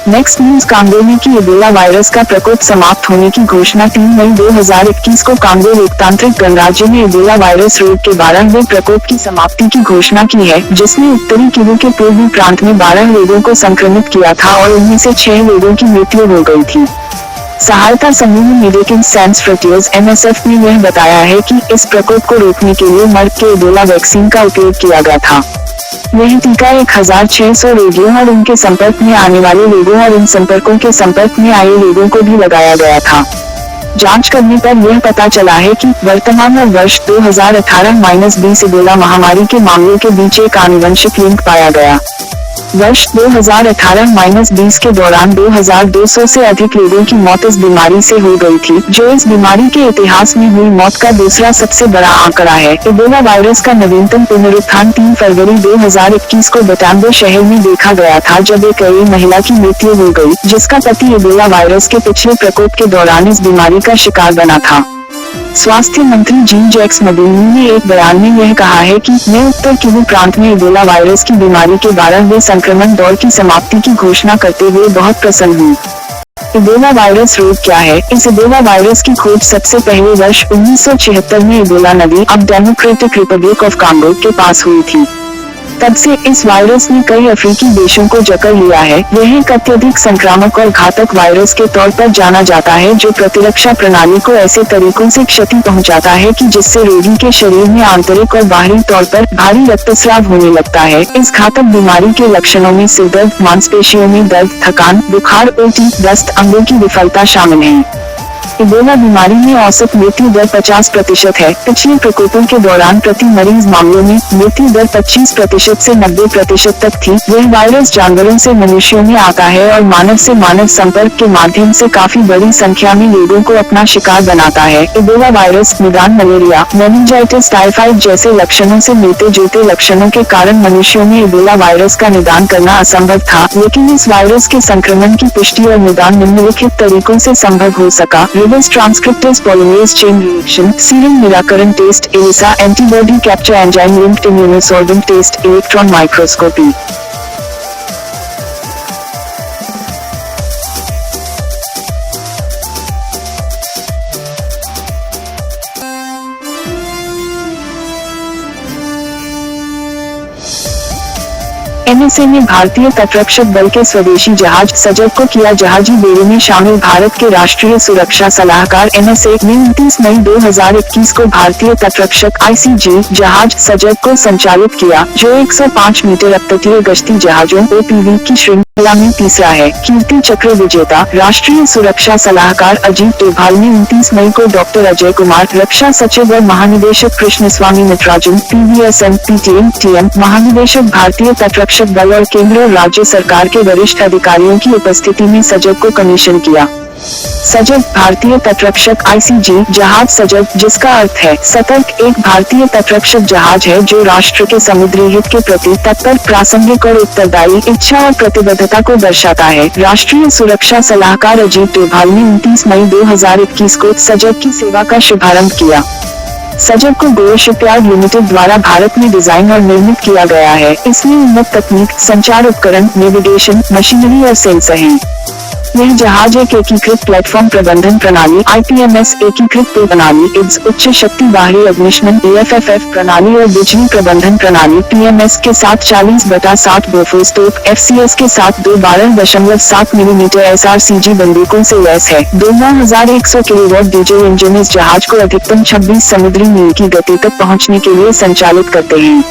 Next news. Congo में की Ebola virus का प्रकोप समाप्त होने की घोषणा। 3 मई 2021 को कांगो लोकतांत्रिक गणराज्य में इबोला वायरस रोग के 12वें प्रकोप की समाप्ति की घोषणा की है, जिसने उत्तरी किवू के पूर्वी प्रांत में 12 लोगों को संक्रमित किया था और उनमें से 6 लोगों की मृत्यु हो गई थी। सहायता समूह मेडिसिन सैंस फ्रंटियर्स (MSF) ने यह बताया है कि इस प्रकोप को रोकने के लिए मर्क के इबोला वैक्सीन का उपयोग किया गया था। यह टीका 1600 रोगियों और उनके संपर्क में आने वाले लोगों और इन संपर्कों के संपर्क में आए लोगों को भी लगाया गया था। जांच करने पर यह पता चला है कि वर्तमान में वर्ष 2018-20 इबोला महामारी के मामलों के बीच एक आनुवंशिक लिंक पाया गया। वर्ष 2018-20 के दौरान 2200 से अधिक लोगों की मौत इस बीमारी से हो गई थी, जो इस बीमारी के इतिहास में हुई मौत का दूसरा सबसे बड़ा आंकड़ा है। इबोला वायरस का नवीनतम पुनरुत्थान 3 फरवरी 2021 को बटांगो शहर में देखा गया था, जब एक महिला की मृत्यु हो गई, जिसका पति इबोला वायरस के पिछले प्रकोप के दौरान इस बीमारी का शिकार बना था। स्वास्थ्य मंत्री जीन जैक्स मदुनी ने एक बयान में यह कहा है कि मैं उत्तर किवू प्रांत में इबोला वायरस की बीमारी के 12वें संक्रमण दौर की समाप्ति की घोषणा करते हुए बहुत प्रसन्न हूँ। इबोला वायरस रोग क्या है? इस इबोला वायरस की खोज सबसे पहले वर्ष 1976 में इबोला नदी, अब डेमोक्रेटिक रिपब्लिक ऑफ कांगो, के पास हुई थी। तब से इस वायरस ने कई अफ्रीकी देशों को जकड़ लिया है। यह एक अत्यधिक संक्रामक और घातक वायरस के तौर पर जाना जाता है, जो प्रतिरक्षा प्रणाली को ऐसे तरीकों से क्षति पहुंचाता है कि जिससे रोगी के शरीर में आंतरिक और बाहरी तौर पर भारी रक्तस्राव होने लगता है। इस घातक बीमारी के लक्षणों में सिरदर्द, मांसपेशियों में दर्द, थकान, बुखार, उल्टी, दस्त, अंगों की विफलता शामिल है। इबोला बीमारी में औसत मृत्यु दर 50% है। पिछले प्रकोपों के दौरान प्रति मरीज मामलों में मृत्यु दर 25% से 90% तक थी। यह वायरस जानवरों से मनुष्यों में आता है और मानव से मानव संपर्क के माध्यम से काफी बड़ी संख्या में लोगों को अपना शिकार बनाता है। इबोला वायरस निदान मलेरिया, मेनिंजाइटिस, टाइफाइड जैसे लक्षणों से मिलते जुलते लक्षणों के कारण मनुष्यों में इबोला वायरस का निदान करना असंभव था, लेकिन इस वायरस के संक्रमण की पुष्टि और निदान निम्नलिखित तरीकों से संभव हो सका: reverse transcriptase polymerase chain reaction, serum निराकरण test, ELISA antibody capture enzyme linked immunosorbent test, electron microscopy. NSA ने भारतीय तटरक्षक बल के स्वदेशी जहाज सजग को किया जहाजी बेड़े में शामिल। भारत के राष्ट्रीय सुरक्षा सलाहकार NSA ने 29 मई 2021 को भारतीय तटरक्षक ICG जहाज सजग को संचालित किया, जो 105 मीटर अपतटीय गश्ती जहाजों OPV की श्रृंखला में तीसरा है। कीर्ति चक्र विजेता राष्ट्रीय सुरक्षा सलाहकार अजीत डोभाल ने 29 मई को डॉक्टर अजय कुमार, रक्षा सचिव और महानिदेशक Krishnaswamy Natarajan, PVSN, PTM, TM, महानिदेशक भारतीय तटरक्षक बल और केंद्र और राज्य सरकार के वरिष्ठ अधिकारियों की उपस्थिति में सजग को कमीशन किया। सजग भारतीय तटरक्षक ICG जहाज सजग, जिसका अर्थ है सतर्क, एक भारतीय तटरक्षक जहाज है जो राष्ट्र के समुद्री हित के प्रति तत्पर, प्रासंगिक और उत्तरदायी इच्छा और प्रतिबद्धता को दर्शाता है। राष्ट्रीय सुरक्षा सलाहकार अजीत डोभाल ने 29 मई 2021 को सजग की सेवा का शुभारंभ किया। सजग को गोयल शिपयार्ड लिमिटेड द्वारा भारत में डिजाइन और निर्मित किया गया है। इसमें उन्नत तकनीक, संचार उपकरण, नेविगेशन, मशीनरी और सेंसर हैं। यह जहाज एक एकीकृत प्लेटफॉर्म प्रबंधन प्रणाली IPMS, एकीकृत पुल प्रणाली IDS, उच्च शक्ति बाहरी अग्निशमन AFFF प्रणाली और बिजली प्रबंधन प्रणाली PMS के साथ 40/60 बोफोर्स तोप FCS के साथ 2 12.7 मिलीमीटर SRCG बंदूकों से लैस है। 2100 किलोवाट डीजल इंजन इस जहाज को अधिकतम 26 समुद्री मील की गति तक पहुंचने के लिए संचालित करते हैं।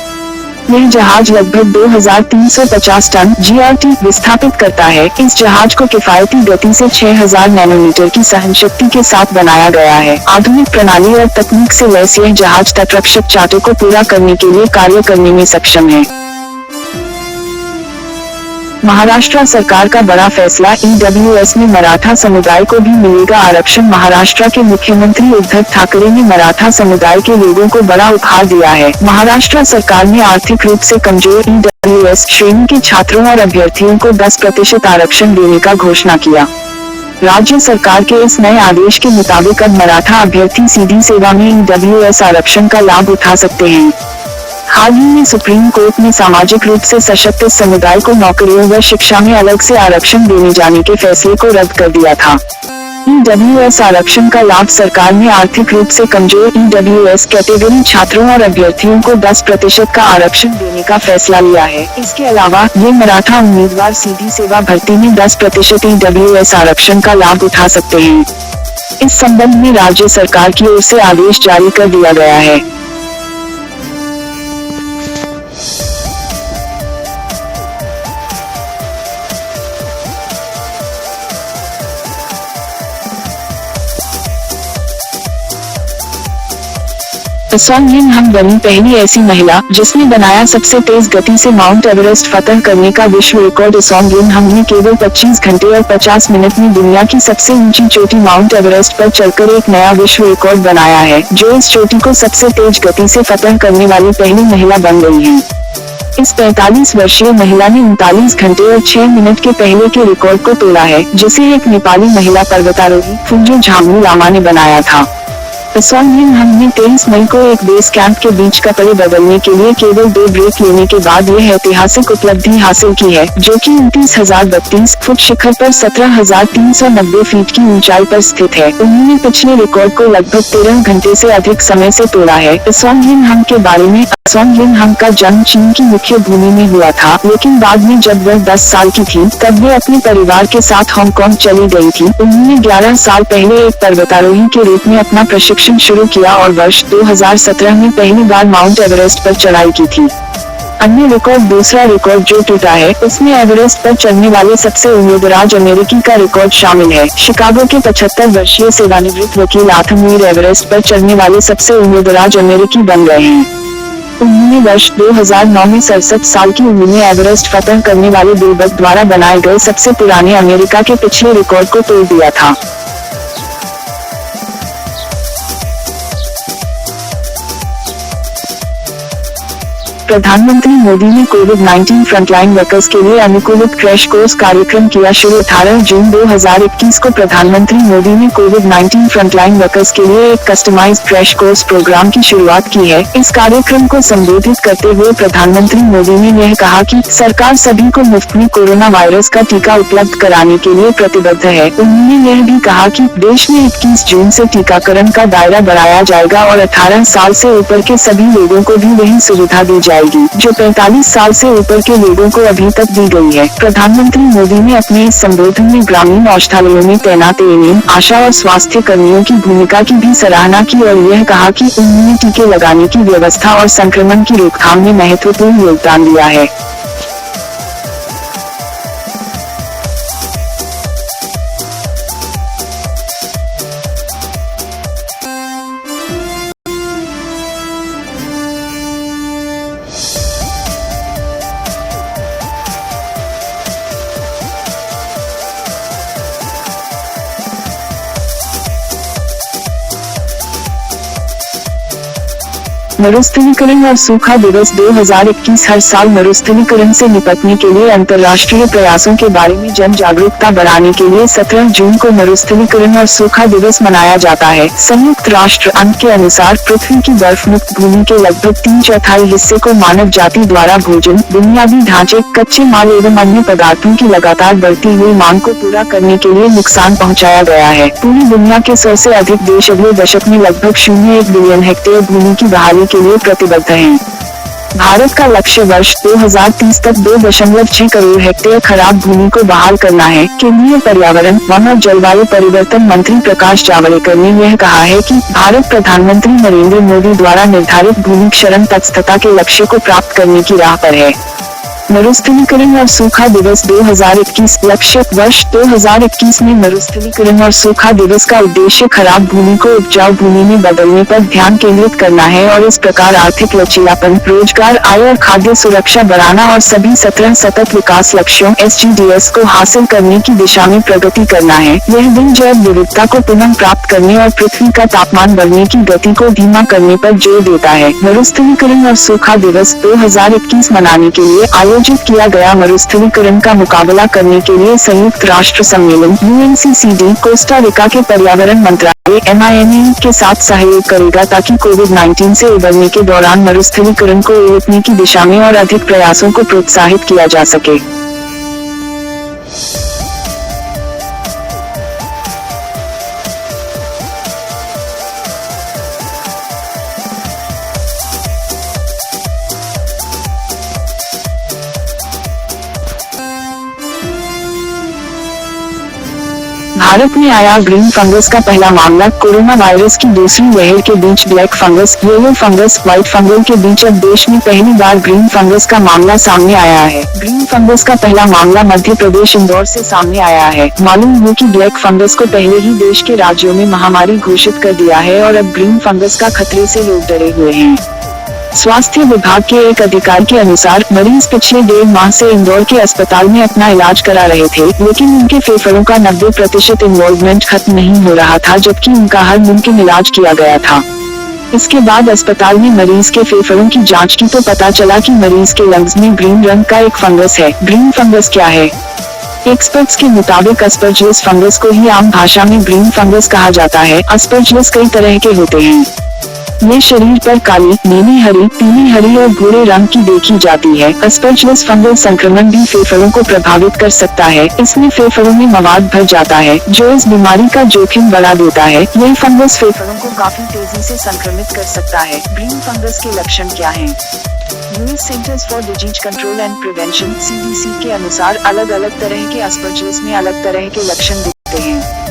यह जहाज लगभग 2350 टन GRT विस्थापित करता है। इस जहाज को किफायती गति से 6000 नैनोमीटर की सहनशक्ति के साथ बनाया गया है। आधुनिक प्रणाली और तकनीक से लैस यह जहाज तटरक्षक चार्टर को पूरा करने के लिए कार्य करने में सक्षम है। महाराष्ट्र सरकार का बड़ा फैसला, EWS में मराठा समुदाय को भी मिलेगा आरक्षण। महाराष्ट्र के मुख्यमंत्री उद्धव ठाकरे ने मराठा समुदाय के लोगों को बड़ा उपहार दिया है। महाराष्ट्र सरकार ने आर्थिक रूप से कमजोर EWS श्रेणी के छात्रों और अभ्यर्थियों को 10% आरक्षण देने का घोषणा किया। राज्य सरकार के इस नए आदेश के मुताबिक अब मराठा अभ्यर्थी सीधी सेवा में EWS आरक्षण का लाभ उठा सकते हैं। हाल ही में सुप्रीम कोर्ट ने सामाजिक रूप से सशक्त समुदाय को नौकरियों व शिक्षा में अलग से आरक्षण देने जाने के फैसले को रद्द कर दिया था। EWS आरक्षण का लाभ सरकार ने आर्थिक रूप से कमजोर EWS कैटेगरी छात्रों और अभ्यर्थियों को 10% का आरक्षण देने का फैसला लिया है। इसके अलावा ये मराठा उम्मीदवार सीधी सेवा भर्ती में 10% EWS आरक्षण का लाभ उठा सकते हैं। इस संबंध में राज्य सरकार की ओर से आदेश जारी कर दिया गया है। असम हम बनी पहली ऐसी महिला जिसने बनाया सबसे तेज गति से माउंट एवरेस्ट फतह करने का विश्व रिकॉर्ड। असम हमने केवल 25 घंटे और 50 मिनट में दुनिया की सबसे ऊंची चोटी माउंट एवरेस्ट पर चढ़कर एक नया विश्व रिकॉर्ड बनाया है, जो इस चोटी को सबसे तेज गति से फतह करने वाली पहली महिला बन गई है। इस 45 वर्षीय महिला ने 39 घंटे और 6 मिनट के पहले के रिकॉर्ड को तोड़ा है, जिसे एक नेपाली महिला पर्वतारोही फुंजो झामू लामा ने बनाया था। असम हमने 23 मई को एक बेस कैंप के बीच कपड़े बदलने के लिए केवल 2 ब्रेक लेने के बाद यह ऐतिहासिक उपलब्धि हासिल की है, जो कि 29,032 फुट शिखर पर 17,390 फीट की ऊंचाई पर स्थित है। उन्होंने पिछले रिकॉर्ड को लगभग 13 घंटे से अधिक समय से तोड़ा है। असम के बारे में असम का जन्म चीन की मुख्य भूमि में हुआ था, लेकिन बाद में जब वह 10 साल की थी तब वे अपने परिवार के साथ हांगकांग चली गई थी। उन्होंने 11 साल पहले एक पर्वतारोही के रूप में अपना प्रशिक्षण शुरू किया और वर्ष 2017 में पहली बार माउंट एवरेस्ट पर चढ़ाई की थी। अन्य रिकॉर्ड दूसरा रिकॉर्ड जो टूटा है, उसमें एवरेस्ट पर चढ़ने वाले सबसे उम्रदराज अमेरिकी का रिकॉर्ड शामिल है। शिकागो के 75 वर्षीय सेवानिवृत्त वकील आर्थर मीर एवरेस्ट पर चढ़ने वाले सबसे उम्रदराज अमेरिकी बन गए हैं। उन्होंने वर्ष 2009 में 67 साल की उम्र में एवरेस्ट फतह करने वाले बिलबर्ग द्वारा बनाए गए सबसे पुराने अमेरिका के पिछले रिकॉर्ड को तोड़ दिया था। प्रधानमंत्री मोदी ने कोविड-19 फ्रंटलाइन वर्कर्स के लिए अनुकूलित क्रैश कोर्स कार्यक्रम किया शुरू। 18 जून 2021 को प्रधानमंत्री मोदी ने कोविड-19 फ्रंटलाइन वर्कर्स के लिए एक कस्टमाइज्ड क्रैश कोर्स प्रोग्राम की शुरुआत की है। इस कार्यक्रम को संबोधित करते हुए प्रधानमंत्री मोदी ने यह कहा कि सरकार सभी को मुफ्त में कोरोना वायरस का टीका उपलब्ध कराने के लिए प्रतिबद्ध है। उन्होंने यह भी कहा कि देश में 21 जून से टीकाकरण का दायरा बढ़ाया जाएगा और 18 साल से ऊपर के सभी लोगों को भी वही सुविधा दी जाएगी जो 45 साल से ऊपर के लोगों को अभी तक दी गई है। प्रधानमंत्री मोदी ने अपने इस संबोधन में ग्रामीण औषधालयों में तैनात एएनएम, आशा और स्वास्थ्य कर्मियों की भूमिका की भी सराहना की और यह कहा कि उन्होंने टीके लगाने की व्यवस्था और संक्रमण की रोकथाम में महत्वपूर्ण योगदान दिया है। मरुस्थलीकरण और सूखा दिवस 2021 हर साल मरुस्थलीकरण से निपटने के लिए अंतर्राष्ट्रीय प्रयासों के बारे में जन जागरूकता बढ़ाने के लिए 17 जून को मरुस्थलीकरण और सूखा दिवस मनाया जाता है। संयुक्त राष्ट्र अंक के अनुसार पृथ्वी की बर्फ मुक्त भूमि के लगभग 3/4 हिस्से को मानव जाति द्वारा भोजन, बुनियादी ढांचे, कच्चे माल एवं अन्य पदार्थों की लगातार बढ़ती हुई मांग को पूरा करने के लिए नुकसान पहुँचाया गया है। पूरी दुनिया के 100 से अधिक देश अगले दशक में लगभग 0.1 बिलियन हेक्टेयर भूमि की बहाली के लिए प्रतिबद्ध हैं। भारत का लक्ष्य वर्ष 2030 तक 2.6 करोड़ हेक्टेयर खराब भूमि को बहाल करना है। केंद्रीय पर्यावरण, वन और जलवायु परिवर्तन मंत्री प्रकाश जावड़ेकर ने यह कहा है कि भारत प्रधानमंत्री नरेंद्र मोदी द्वारा निर्धारित भूमि क्षरण तटस्थता के लक्ष्य को प्राप्त करने की राह पर है। मरुस्थलीकरण और सूखा दिवस 2021 लक्ष्य वर्ष 2021 में मरुस्थलीकरण और सूखा दिवस का उद्देश्य खराब भूमि को उपजाऊ भूमि में बदलने पर ध्यान केंद्रित करना है और इस प्रकार आर्थिक लचीलापन, रोजगार, आय और खाद्य सुरक्षा बढ़ाना और सभी 17 सतत विकास लक्ष्यों SDGs को हासिल करने की दिशा में प्रगति करना है। यह दिन जैव विविधता को पुनः प्राप्त करने और पृथ्वी का तापमान बढ़ने की गति को धीमा करने पर जोर देता है। मरुस्थलीकरण और सूखा दिवस 2021 मनाने के लिए आयोग आयोजित किया गया मरुस्थलीकरण का मुकाबला करने के लिए संयुक्त राष्ट्र सम्मेलन UNCCD कोस्टा रिका के पर्यावरण मंत्रालय MINE के साथ सहयोग करेगा ताकि कोविड-19 से उबरने के दौरान मरुस्थलीकरण को रोकने की दिशा में और अधिक प्रयासों को प्रोत्साहित किया जा सके। भारत में आया ग्रीन फंगस का पहला मामला। कोरोना वायरस की दूसरी लहर के बीच black fungus, yellow fungus, white fungal के बीच अब देश में पहली बार ग्रीन फंगस का मामला सामने आया है। ग्रीन फंगस का पहला मामला मध्य प्रदेश इंदौर से सामने आया है। मालूम हो कि ब्लैक फंगस को पहले ही देश के राज्यों में महामारी घोषित कर दिया है और अब ग्रीन फंगस का खतरे से लोग डरे हुए हैं। स्वास्थ्य विभाग के एक अधिकारी के अनुसार मरीज पिछले 1.5 माह से इंदौर के अस्पताल में अपना इलाज करा रहे थे, लेकिन उनके फेफड़ों का 90% इन्वॉल्वमेंट खत्म नहीं हो रहा था, जबकि उनका हर मुमकिन इलाज किया गया था। इसके बाद अस्पताल में मरीज के फेफड़ों की जांच की तो पता चला कि मरीज के लंग्स में ग्रीन रंग का एक फंगस है। ग्रीन फंगस क्या है? एक्सपर्ट्स के मुताबिक अस्परजिलस फंगस को ही आम भाषा में ग्रीन फंगस कहा जाता है। अस्परजिलस कई तरह के होते हैं। ये शरीर पर काली, नीली हरी, पीली हरी और भूरे रंग की देखी जाती है। अस्परजिलस फंगल संक्रमण भी फेफड़ों को प्रभावित कर सकता है। इसमें फेफड़ों में मवाद भर जाता है जो इस बीमारी का जोखिम बढ़ा देता है। यह फंगस फेफड़ों को काफी तेजी से संक्रमित कर सकता है। ग्रीन फंगस के लक्षण क्या हैं? US centres for disease control and prevention CDC के अनुसार अलग अलग तरह के अस्परजिलस में अलग तरह के लक्षण दिखते हैं।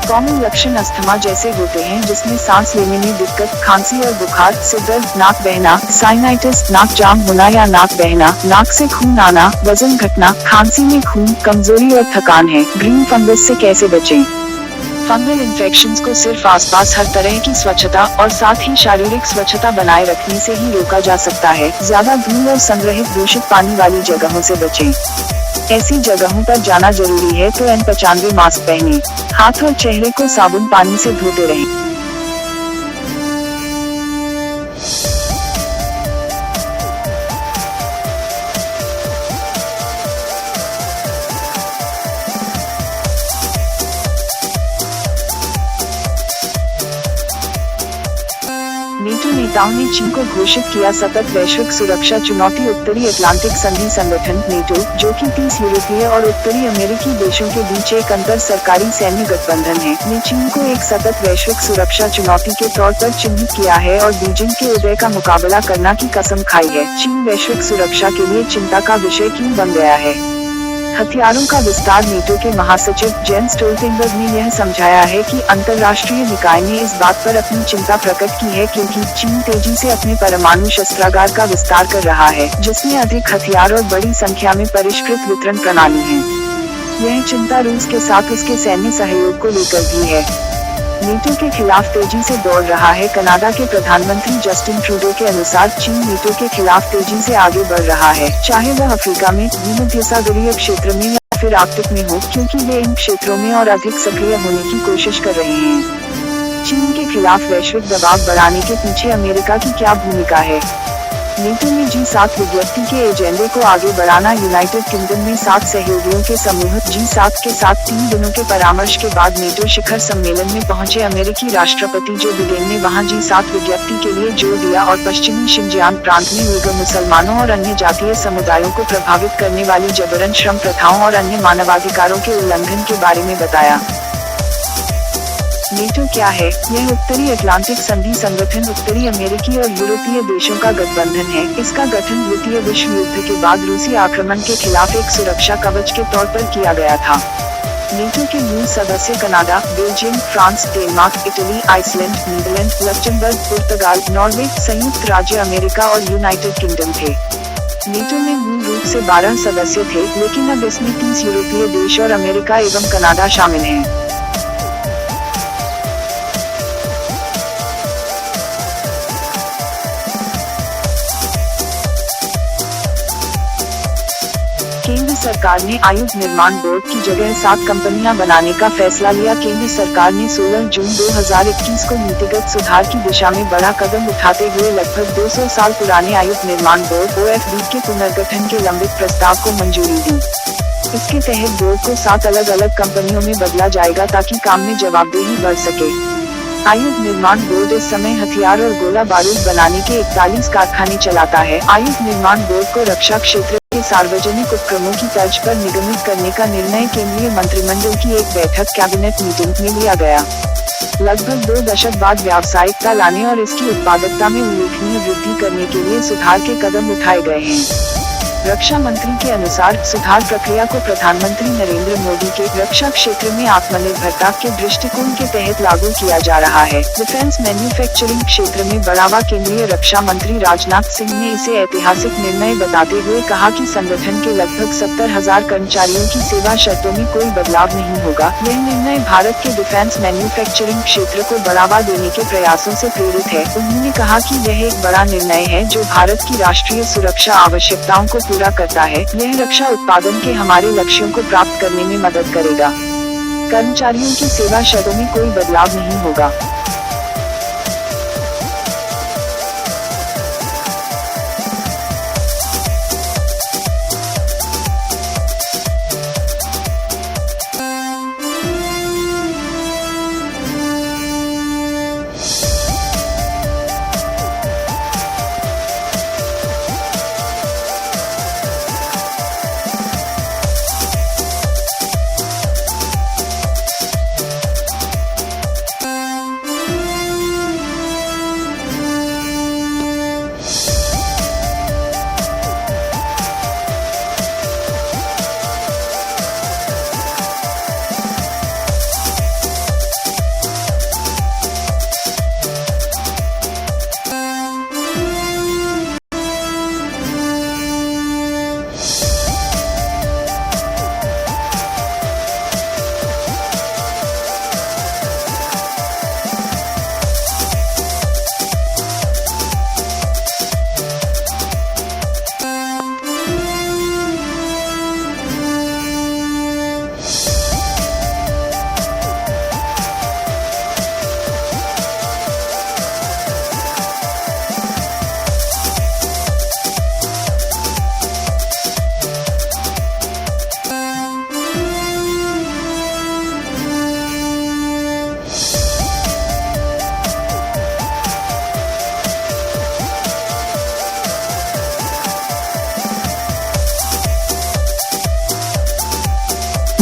कॉमन लक्षण अस्थमा जैसे होते हैं, जिसमें सांस लेने में दिक्कत, खांसी और बुखार, सिर दर्द, नाक बहना, साइनाइटिस, नाक जाम होना या नाक बहना, नाक से खून आना, वजन घटना, खांसी में खून, कमजोरी और थकान है। ग्रीन फंगस से कैसे बचें? फंगल इन्फेक्शंस को सिर्फ आसपास हर तरह की स्वच्छता और साथ ही शारीरिक स्वच्छता बनाए रखने से ही रोका जा सकता है। ज्यादा धूल और संग्रहित दूषित पानी वाली जगहों से बचें। ऐसी जगहों पर जाना जरूरी है तो N95 मास्क पहने। हाथ और चेहरे को साबुन पानी से धोते रहें। नेटो नेताओं ने चीन को घोषित किया सतत वैश्विक सुरक्षा चुनौती। उत्तरी अटलांटिक संधि संगठन नेटो, जो कि 30 यूरोपीय और उत्तरी अमेरिकी देशों के बीच एक अंतर सरकारी सैन्य गठबंधन है, ने चीन को एक सतत वैश्विक सुरक्षा चुनौती के तौर पर चिन्हित किया है और बीजिंग के उदय का मुकाबला करना की कसम खाई है। चीन वैश्विक सुरक्षा के लिए चिंता का विषय क्यों बन गया है? हथियारों का विस्तार। नेटो के महासचिव जेन्स स्टोल्टेनबर्ग ने यह समझाया है कि अंतर्राष्ट्रीय निकाय ने इस बात पर अपनी चिंता प्रकट की है क्योंकि चीन तेजी से अपने परमाणु शस्त्रागार का विस्तार कर रहा है, जिसमें अधिक हथियार और बड़ी संख्या में परिष्कृत वितरण प्रणाली है। यह चिंता रूस के साथ उसके सैन्य सहयोग को लेकर भी है। नेटो के खिलाफ तेजी से दौड़ रहा है। कनाडा के प्रधानमंत्री जस्टिन ट्रूडो के अनुसार चीन नेटो के खिलाफ तेजी से आगे बढ़ रहा है, चाहे वह अफ्रीका में, भूमध्यसागरीय क्षेत्र में या फिर आर्कटिक में हो, क्योंकि वे इन क्षेत्रों में और अधिक सक्रिय होने की कोशिश कर रहे हैं। चीन के खिलाफ वैश्विक दबाव बढ़ाने के पीछे अमेरिका की क्या भूमिका है? नेटो में G7 विज्ञप्ति के एजेंडे को आगे बढ़ाना। यूनाइटेड किंगडम में 7 सहयोगियों के समूह G7 के साथ 3 दिनों के परामर्श के बाद नेटो शिखर सम्मेलन में पहुंचे अमेरिकी राष्ट्रपति जो बिडेन ने वहां G7 विज्ञप्ति के लिए जोर दिया और पश्चिमी शिनजियांग प्रांत में उइगर मुसलमानों और अन्य जातीय समुदायों को प्रभावित करने वाली जबरन श्रम प्रथाओं और अन्य मानवाधिकारों के उल्लंघन के बारे में बताया। नेटो क्या है? यह उत्तरी अटलांटिक संधि संगठन उत्तरी अमेरिकी और यूरोपीय देशों का गठबंधन है। इसका गठन द्वितीय विश्व युद्ध के बाद रूसी आक्रमण के खिलाफ एक सुरक्षा कवच के तौर पर किया गया था। नेटो के मूल सदस्य Canada, Belgium, France, Denmark, Italy, Iceland, Netherland, Luxembourg, पुर्तगाल, नॉर्वे, संयुक्त राज्य अमेरिका और यूनाइटेड किंगडम थे। नेटो में मूल रूप से 12 सदस्य थे, लेकिन अब इसमें 30 यूरोपीय देश और अमेरिका एवं कनाडा शामिल हैं। केंद्र सरकार ने आयुध निर्माण बोर्ड की जगह 7 कंपनियां बनाने का फैसला लिया। केंद्र सरकार ने 16 जून 2021 को नीतिगत सुधार की दिशा में बड़ा कदम उठाते हुए लगभग 200 साल पुराने आयुध निर्माण बोर्ड (OFB) के पुनर्गठन के लंबित प्रस्ताव को मंजूरी दी। इसके तहत बोर्ड को 7 अलग अलग कंपनियों में बदला जाएगा ताकि काम में जवाबदेही बढ़ सके। आयुध निर्माण बोर्ड इस समय हथियार और गोला बारूद बनाने के 41 कारखाने चलाता है। आयुध निर्माण बोर्ड को रक्षा क्षेत्र के सार्वजनिक उपक्रमों की तर्ज पर निगमित करने का निर्णय केंद्रीय मंत्रिमंडल की एक बैठक कैबिनेट मीटिंग में लिया गया। लगभग 2 दशक बाद व्यावसायिकता लाने और इसकी उत्पादकता में उल्लेखनीय वृद्धि करने के लिए सुधार के कदम उठाए गए हैं। रक्षा मंत्री के अनुसार सुधार प्रक्रिया को प्रधानमंत्री नरेंद्र मोदी के रक्षा क्षेत्र में आत्मनिर्भरता के दृष्टिकोण के तहत लागू किया जा रहा है। डिफेंस मैन्युफैक्चरिंग क्षेत्र में बढ़ावा। केंद्रीय रक्षा मंत्री राजनाथ सिंह ने इसे ऐतिहासिक निर्णय बताते हुए कहा कि संगठन के लगभग 70,000 कर्मचारियों की सेवा शर्तों में कोई बदलाव नहीं होगा। यह निर्णय भारत के डिफेंस मैन्युफैक्चरिंग क्षेत्र को बढ़ावा देने के प्रयासों से प्रेरित है। उन्होंने कहा कि यह एक बड़ा निर्णय है जो भारत की राष्ट्रीय सुरक्षा आवश्यकताओं को पूरा करता है। यह रक्षा उत्पादन के हमारे लक्ष्यों को प्राप्त करने में मदद करेगा। कर्मचारियों की सेवा शर्तों में कोई बदलाव नहीं होगा।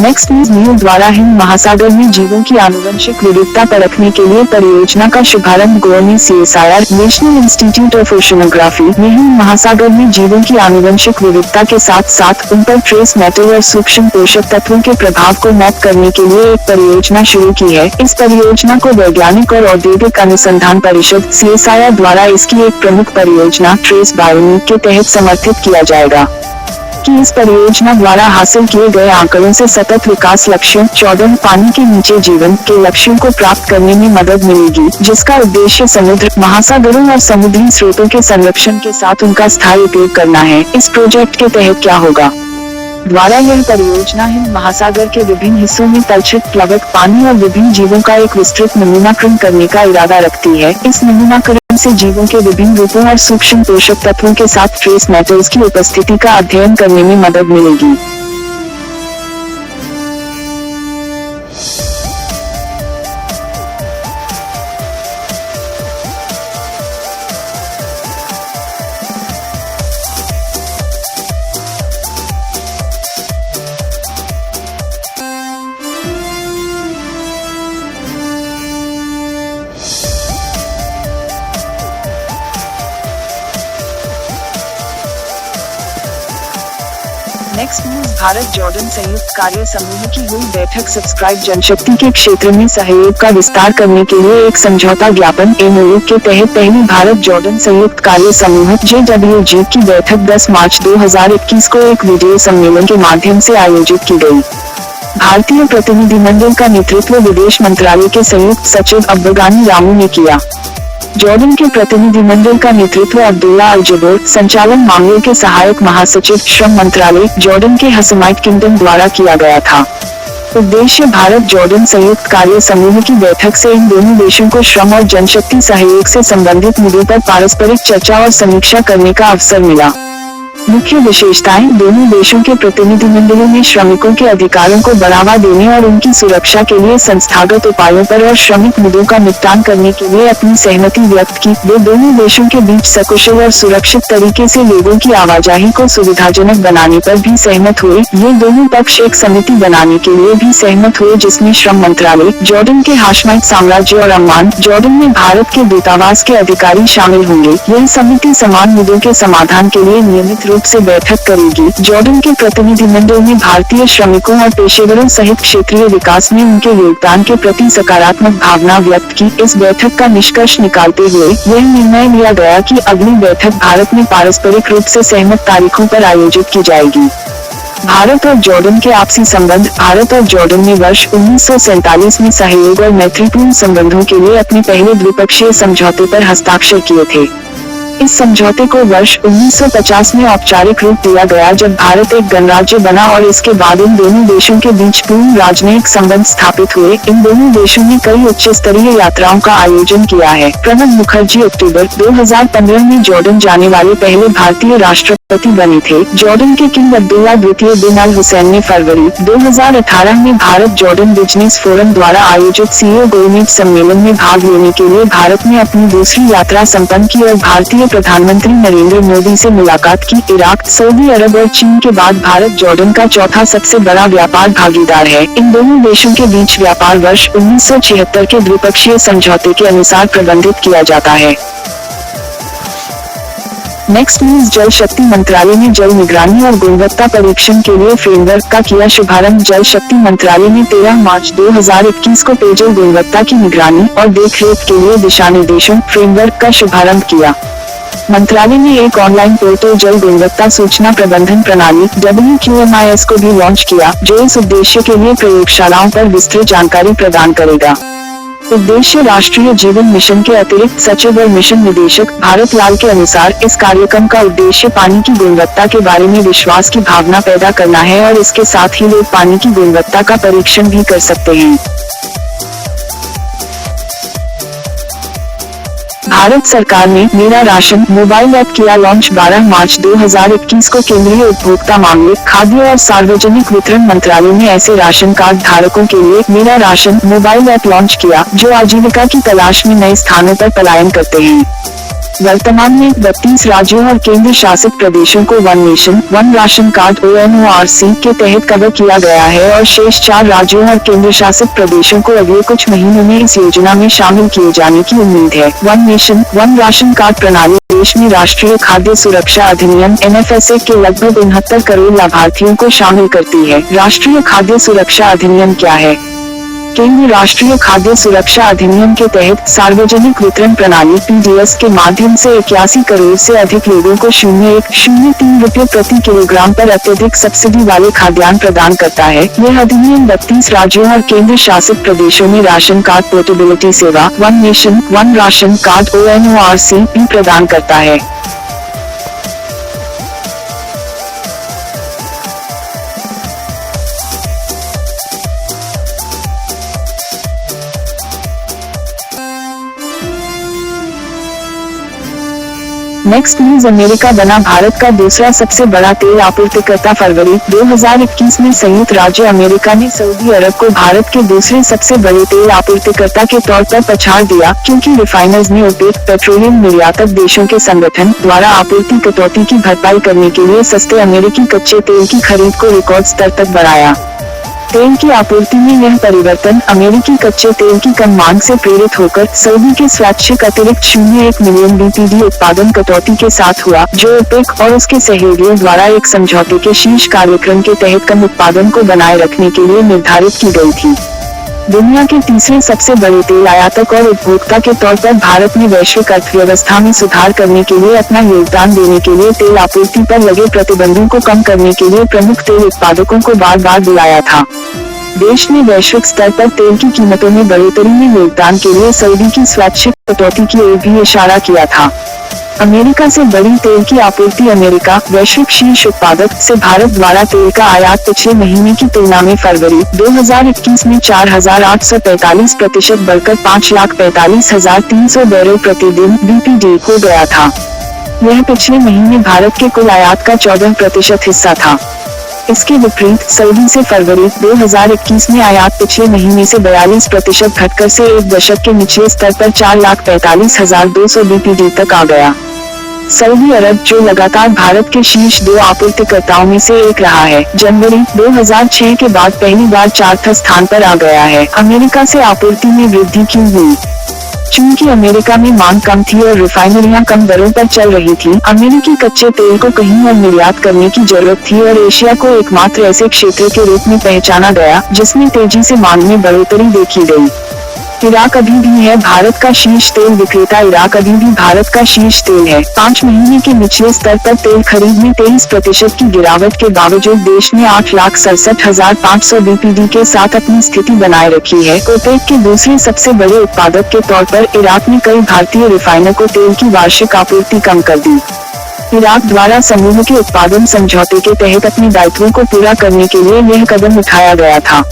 नेक्स्ट न्यूज द्वारा हिंद महासागर में जीवों की आनुवंशिक विविधता परखने के लिए परियोजना का शुभारंभ। गोवा में CSIR national institute of oceanography ने हिंद महासागर में जीवों की आनुवंशिक विविधता के साथ साथ उन पर ट्रेस मेटल और सूक्ष्म पोषक तत्वों के प्रभाव को मैप करने के लिए एक परियोजना शुरू की है। इस परियोजना को वैज्ञानिक और औद्योगिक अनुसंधान परिषद CSIR द्वारा इसकी एक प्रमुख परियोजना ट्रेस बायोनिक के तहत समर्थित किया जाएगा कि इस परियोजना द्वारा हासिल किए गए आंकड़ों से सतत विकास लक्ष्यों 14 पानी के नीचे जीवन के लक्ष्यों को प्राप्त करने में मदद मिलेगी, जिसका उद्देश्य समुद्र, महासागरों और समुद्री स्रोतों के संरक्षण के साथ उनका स्थायी उपयोग करना है। इस प्रोजेक्ट के तहत क्या होगा द्वारा यह परियोजना हिंद महासागर के विभिन्न हिस्सों में तलछट, प्लवक, पानी और विभिन्न जीवों का एक विस्तृत नमूनाकरण करने का इरादा रखती है। इस नमूनाकरण से जीवों के विभिन्न रूपों और सूक्ष्म पोषक तत्वों के साथ ट्रेस मेटल्स की उपस्थिति का अध्ययन करने में मदद मिलेगी। नेक्स्ट न्यूज भारत जॉर्डन संयुक्त कार्य समूह की हुई बैठक। सब्सक्राइब जनशक्ति के क्षेत्र में सहयोग का विस्तार करने के लिए एक समझौता ज्ञापन MOU के तहत पहली भारत जॉर्डन संयुक्त कार्य समूह JWG की बैठक 10 मार्च 2021 को एक वीडियो सम्मेलन के माध्यम से आयोजित की गई। भारतीय प्रतिनिधिमंडल का नेतृत्व विदेश मंत्रालय के संयुक्त सचिव अब्बगानी रामू ने किया। जॉर्डन के प्रतिनिधिमंडल का नेतृत्व अब्दुल्ला अल जबोर, संचालन मामलों के सहायक महासचिव, श्रम मंत्रालय, जॉर्डन के हसमाइट किंगडम द्वारा किया गया था। उद्देश्य भारत जॉर्डन संयुक्त कार्य समूह की बैठक से इन दोनों देशों को श्रम और जनशक्ति सहयोग से संबंधित मुद्दों पर पारस्परिक चर्चा और समीक्षा करने का अवसर मिला। मुख्य विशेषताएं, दोनों देशों के प्रतिनिधिमंडलों ने श्रमिकों के अधिकारों को बढ़ावा देने और उनकी सुरक्षा के लिए संस्थागत उपायों पर और श्रमिक मुद्दों का निपटान करने के लिए अपनी सहमति व्यक्त की। वे दोनों देशों के बीच सकुशल और सुरक्षित तरीके से लोगों की आवाजाही को सुविधाजनक बनाने पर भी सहमत हुए। ये दोनों पक्ष एक समिति बनाने के लिए भी सहमत हुए जिसमें श्रम मंत्रालय, जॉर्डन के हाशमाइट साम्राज्य और अम्मान, जॉर्डन में भारत के दूतावास के अधिकारी शामिल होंगे। यह समिति समान मुद्दों के समाधान के लिए नियमित रूप से बैठक करेगी। जॉर्डन के प्रतिनिधिमंडल ने भारतीय श्रमिकों और पेशेवरों सहित क्षेत्रीय विकास में उनके योगदान के प्रति सकारात्मक भावना व्यक्त की। इस बैठक का निष्कर्ष निकालते हुए यह निर्णय लिया गया कि अगली बैठक भारत में पारस्परिक रूप से सहमत तारीखों पर आयोजित की जाएगी। भारत और जॉर्डन के आपसी संबंध। भारत और जॉर्डन ने वर्ष 1947 में सहयोग और मैत्रीपूर्ण संबंधों के लिए अपने पहले द्विपक्षीय समझौते पर हस्ताक्षर किए थे। इस समझौते को वर्ष 1950 में औपचारिक रूप दिया गया जब भारत एक गणराज्य बना और इसके बाद इन दोनों देशों के बीच पूर्ण राजनयिक संबंध स्थापित हुए। इन दोनों देशों ने कई उच्च स्तरीय यात्राओं का आयोजन किया है। प्रणब मुखर्जी अक्टूबर 2015 में जॉर्डन जाने वाले पहले भारतीय राष्ट्रपति बने थे। जॉर्डन के किंग अब्दुल्ला द्वितीय बिन अल हुसैन ने फरवरी 2018 में भारत जॉर्डन बिजनेस फोरम द्वारा आयोजित सीईओ गोलमेज सम्मेलन में भाग लेने के लिए भारत में अपनी दूसरी यात्रा संपन्न की और भारतीय प्रधानमंत्री नरेंद्र मोदी से मुलाकात की। इराक, सऊदी अरब और चीन के बाद भारत जॉर्डन का चौथा सबसे बड़ा व्यापार भागीदार है। इन दोनों देशों के बीच व्यापार वर्ष 1976 के द्विपक्षीय समझौते के अनुसार प्रबंधित किया जाता है। Next news. जल शक्ति मंत्रालय ने जल निगरानी और गुणवत्ता परीक्षण के लिए फ्रेमवर्क का किया शुभारंभ। जल शक्ति मंत्रालय ने 13 मार्च 2021 को पेयजल गुणवत्ता की निगरानी और देखरेख के लिए दिशा निर्देशों फ्रेमवर्क का शुभारंभ किया। मंत्रालय ने एक ऑनलाइन पोर्टल जल गुणवत्ता सूचना प्रबंधन प्रणाली WQMIS को भी लॉन्च किया, जो इस उद्देश्य के लिए प्रयोगशालाओं पर विस्तृत जानकारी प्रदान करेगा। उद्देश्य। राष्ट्रीय जीवन मिशन के अतिरिक्त सचिव और मिशन निदेशक भारत लाल के अनुसार इस कार्यक्रम का उद्देश्य पानी की गुणवत्ता के बारे में विश्वास की भावना पैदा करना है और इसके साथ ही लोग पानी की गुणवत्ता का परीक्षण भी कर सकते हैं। भारत सरकार ने मेरा राशन मोबाइल ऐप किया लॉन्च। 12 मार्च 2021 को केंद्रीय उपभोक्ता मामले, खाद्य और सार्वजनिक वितरण मंत्रालय ने ऐसे राशन कार्ड धारकों के लिए मेरा राशन मोबाइल ऐप लॉन्च किया, जो आजीविका की तलाश में नए स्थानों पर पलायन करते हैं। वर्तमान में 32 राज्यों और केंद्र शासित प्रदेशों को one nation one ration card ONORC के तहत कवर किया गया है और शेष 4 राज्यों और केंद्र शासित प्रदेशों को अगले कुछ महीनों में इस योजना में शामिल किए जाने की उम्मीद है। One nation one ration card प्रणाली देश में राष्ट्रीय खाद्य सुरक्षा अधिनियम NFSA के लगभग 69 करोड़ लाभार्थियों को शामिल करती है। राष्ट्रीय खाद्य सुरक्षा अधिनियम क्या है? केंद्र राष्ट्रीय खाद्य सुरक्षा अधिनियम के तहत सार्वजनिक वितरण प्रणाली PDS के माध्यम से 81 करोड़ से अधिक लोगों को 0.103 रुपये प्रति किलोग्राम पर अत्यधिक सब्सिडी वाले खाद्यान्न प्रदान करता है। यह अधिनियम 32 राज्यों और केंद्र शासित प्रदेशों में राशन कार्ड पोर्टेबिलिटी सेवा one nation one ration card ONORC भी प्रदान करता है। Next news. अमेरिका बना भारत का दूसरा सबसे बड़ा तेल आपूर्तिकर्ता। फरवरी 2021 में संयुक्त राज्य अमेरिका ने सऊदी अरब को भारत के दूसरे सबसे बड़े तेल आपूर्तिकर्ता के तौर पर पछाड़ दिया, क्योंकि रिफाइनर्स ने ओपेक पेट्रोलियम निर्यातक देशों के संगठन द्वारा आपूर्ति कटौती की भरपाई करने के लिए सस्ते अमेरिकी कच्चे तेल की खरीद को रिकॉर्ड स्तर तक बढ़ाया। तेल की आपूर्ति में यह परिवर्तन अमेरिकी कच्चे तेल की कम मांग से प्रेरित होकर सऊदी के स्वैच्छिक अतिरिक्त 0.1 मिलियन BPD उत्पादन कटौती के साथ हुआ, जो ओपेक और उसके सहयोगियों द्वारा एक समझौते के शीर्ष कार्यक्रम के तहत कम उत्पादन को बनाए रखने के लिए निर्धारित की गई थी। दुनिया के तीसरे सबसे बड़े तेल आयातक और उपभोक्ता के तौर पर भारत ने वैश्विक अर्थव्यवस्था में सुधार करने के लिए अपना योगदान देने के लिए तेल आपूर्ति पर लगे प्रतिबंधों को कम करने के लिए प्रमुख तेल उत्पादकों को बार बार बुलाया था। देश ने वैश्विक स्तर पर तेल की कीमतों में बढ़ोतरी में योगदान के लिए सऊदी की स्वैच्छिक कटौती की ओर भी इशारा किया था। अमेरिका से बड़ी तेल की आपूर्ति। अमेरिका, वैश्विक शीर्ष उत्पादक, से भारत द्वारा तेल का आयात पिछले महीने की तुलना में फरवरी 2021 में 4,845% बढ़कर 5,45,300 बैरल प्रतिदिन (BPD) हो गया था। यह पिछले महीने भारत के कुल आयात का 14% हिस्सा था। इसके विपरीत सऊदी से फरवरी 2021 में आयात पिछले महीने से 42% घटकर से एक दशक के निचले स्तर पर 4,45,200 BPD तक आ गया। सऊदी अरब, जो लगातार भारत के शीर्ष 2 आपूर्तिकर्ताओं में से एक रहा है, जनवरी 2006 के बाद पहली बार चौथे स्थान पर आ गया है। अमेरिका से आपूर्ति में वृद्धि क्यों हुई? चूंकि अमेरिका में मांग कम थी और रिफाइनरियां कम दरों पर चल रही थी, अमेरिकी कच्चे तेल को कहीं और निर्यात करने की जरूरत थी और एशिया को एकमात्र ऐसे क्षेत्र के रूप में पहचाना गया जिसमें तेजी से मांग में बढ़ोतरी देखी गई। इराक अभी भी है भारत का शीर्ष तेल विक्रेता। इराक अभी भी भारत का शीर्ष तेल है। 5 महीने के निचले स्तर पर तेल खरीद में 23% की गिरावट के बावजूद देश ने 8,67,500 BPD के साथ अपनी स्थिति बनाए रखी है। ओपेक के दूसरे सबसे बड़े उत्पादक के तौर पर इराक ने कई भारतीय रिफाइनर को तेल की वार्षिक आपूर्ति कम कर दी। इराक द्वारा समूह के उत्पादन समझौते के तहत अपने दायित्वों को पूरा करने के लिए यह कदम उठाया गया था।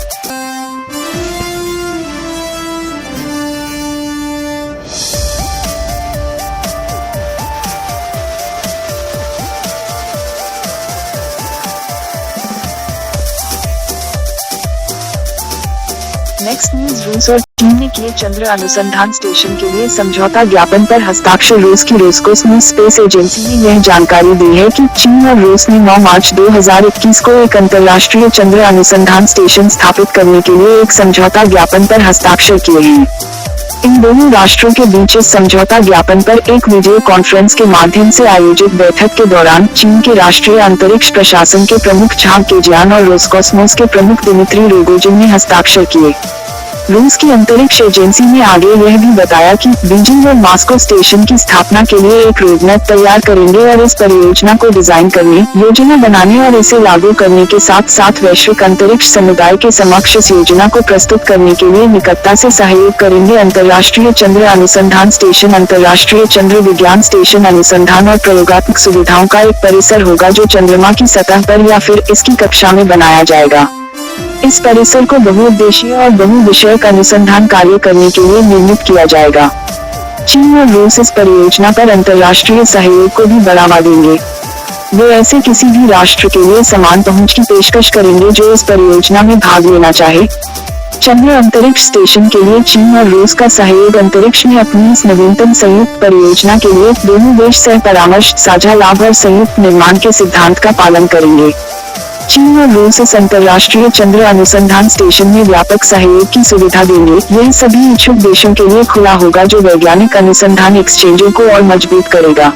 Next news. रूस और चीन ने किए चंद्र अनुसंधान स्टेशन के लिए समझौता ज्ञापन पर हस्ताक्षर। रूस की रोसकोस्मोस स्पेस एजेंसी ने यह जानकारी दी है कि चीन और रूस ने 9 मार्च 2021 को एक अंतर्राष्ट्रीय चंद्र अनुसंधान स्टेशन स्थापित करने के लिए एक समझौता ज्ञापन पर हस्ताक्षर किए हैं। इन दोनों राष्ट्रों के बीच इस समझौता ज्ञापन पर एक वीडियो कॉन्फ्रेंस के माध्यम से आयोजित बैठक के दौरान चीन के राष्ट्रीय अंतरिक्ष प्रशासन के प्रमुख झांग केजियान और रोसकोस्मोस के प्रमुख दिमित्री रोगोजिन ने हस्ताक्षर किए। रूस की अंतरिक्ष एजेंसी ने आगे यह भी बताया कि बीजिंग और मॉस्को स्टेशन की स्थापना के लिए एक रोडमैप तैयार करेंगे और इस परियोजना को डिजाइन करने, योजना बनाने और इसे लागू करने के साथ साथ वैश्विक अंतरिक्ष समुदाय के समक्ष इस योजना को प्रस्तुत करने के लिए निकटता से सहयोग करेंगे। अंतर्राष्ट्रीय चंद्र अनुसंधान स्टेशन अंतर्राष्ट्रीय चंद्र विज्ञान स्टेशन अनुसंधान और प्रयोगात्मक सुविधाओं का एक परिसर होगा जो चंद्रमा की सतह पर या फिर इसकी कक्षा में बनाया जाएगा। इस परिसर को बहुउद्देशीय और बहुविषयक अनुसंधान कार्य करने के लिए निर्मित किया जाएगा। चीन और रूस इस परियोजना पर अंतर्राष्ट्रीय सहयोग को भी बढ़ावा देंगे। वे ऐसे किसी भी राष्ट्र के लिए समान पहुंच की पेशकश करेंगे जो इस परियोजना में भाग लेना चाहे। चंद्र अंतरिक्ष स्टेशन के लिए चीन और रूस का सहयोग अंतरिक्ष में अपनी इस नवीनतम संयुक्त परियोजना के लिए दोनों देश सह परामर्श, साझा लाभ और संयुक्त निर्माण के सिद्धांत का पालन करेंगे। चीन और रूस इस अंतर्राष्ट्रीय चंद्र अनुसंधान स्टेशन में व्यापक सहयोग की सुविधा देंगे। यह सभी इच्छुक देशों के लिए खुला होगा जो वैज्ञानिक अनुसंधान एक्सचेंजों को और मजबूत करेगा।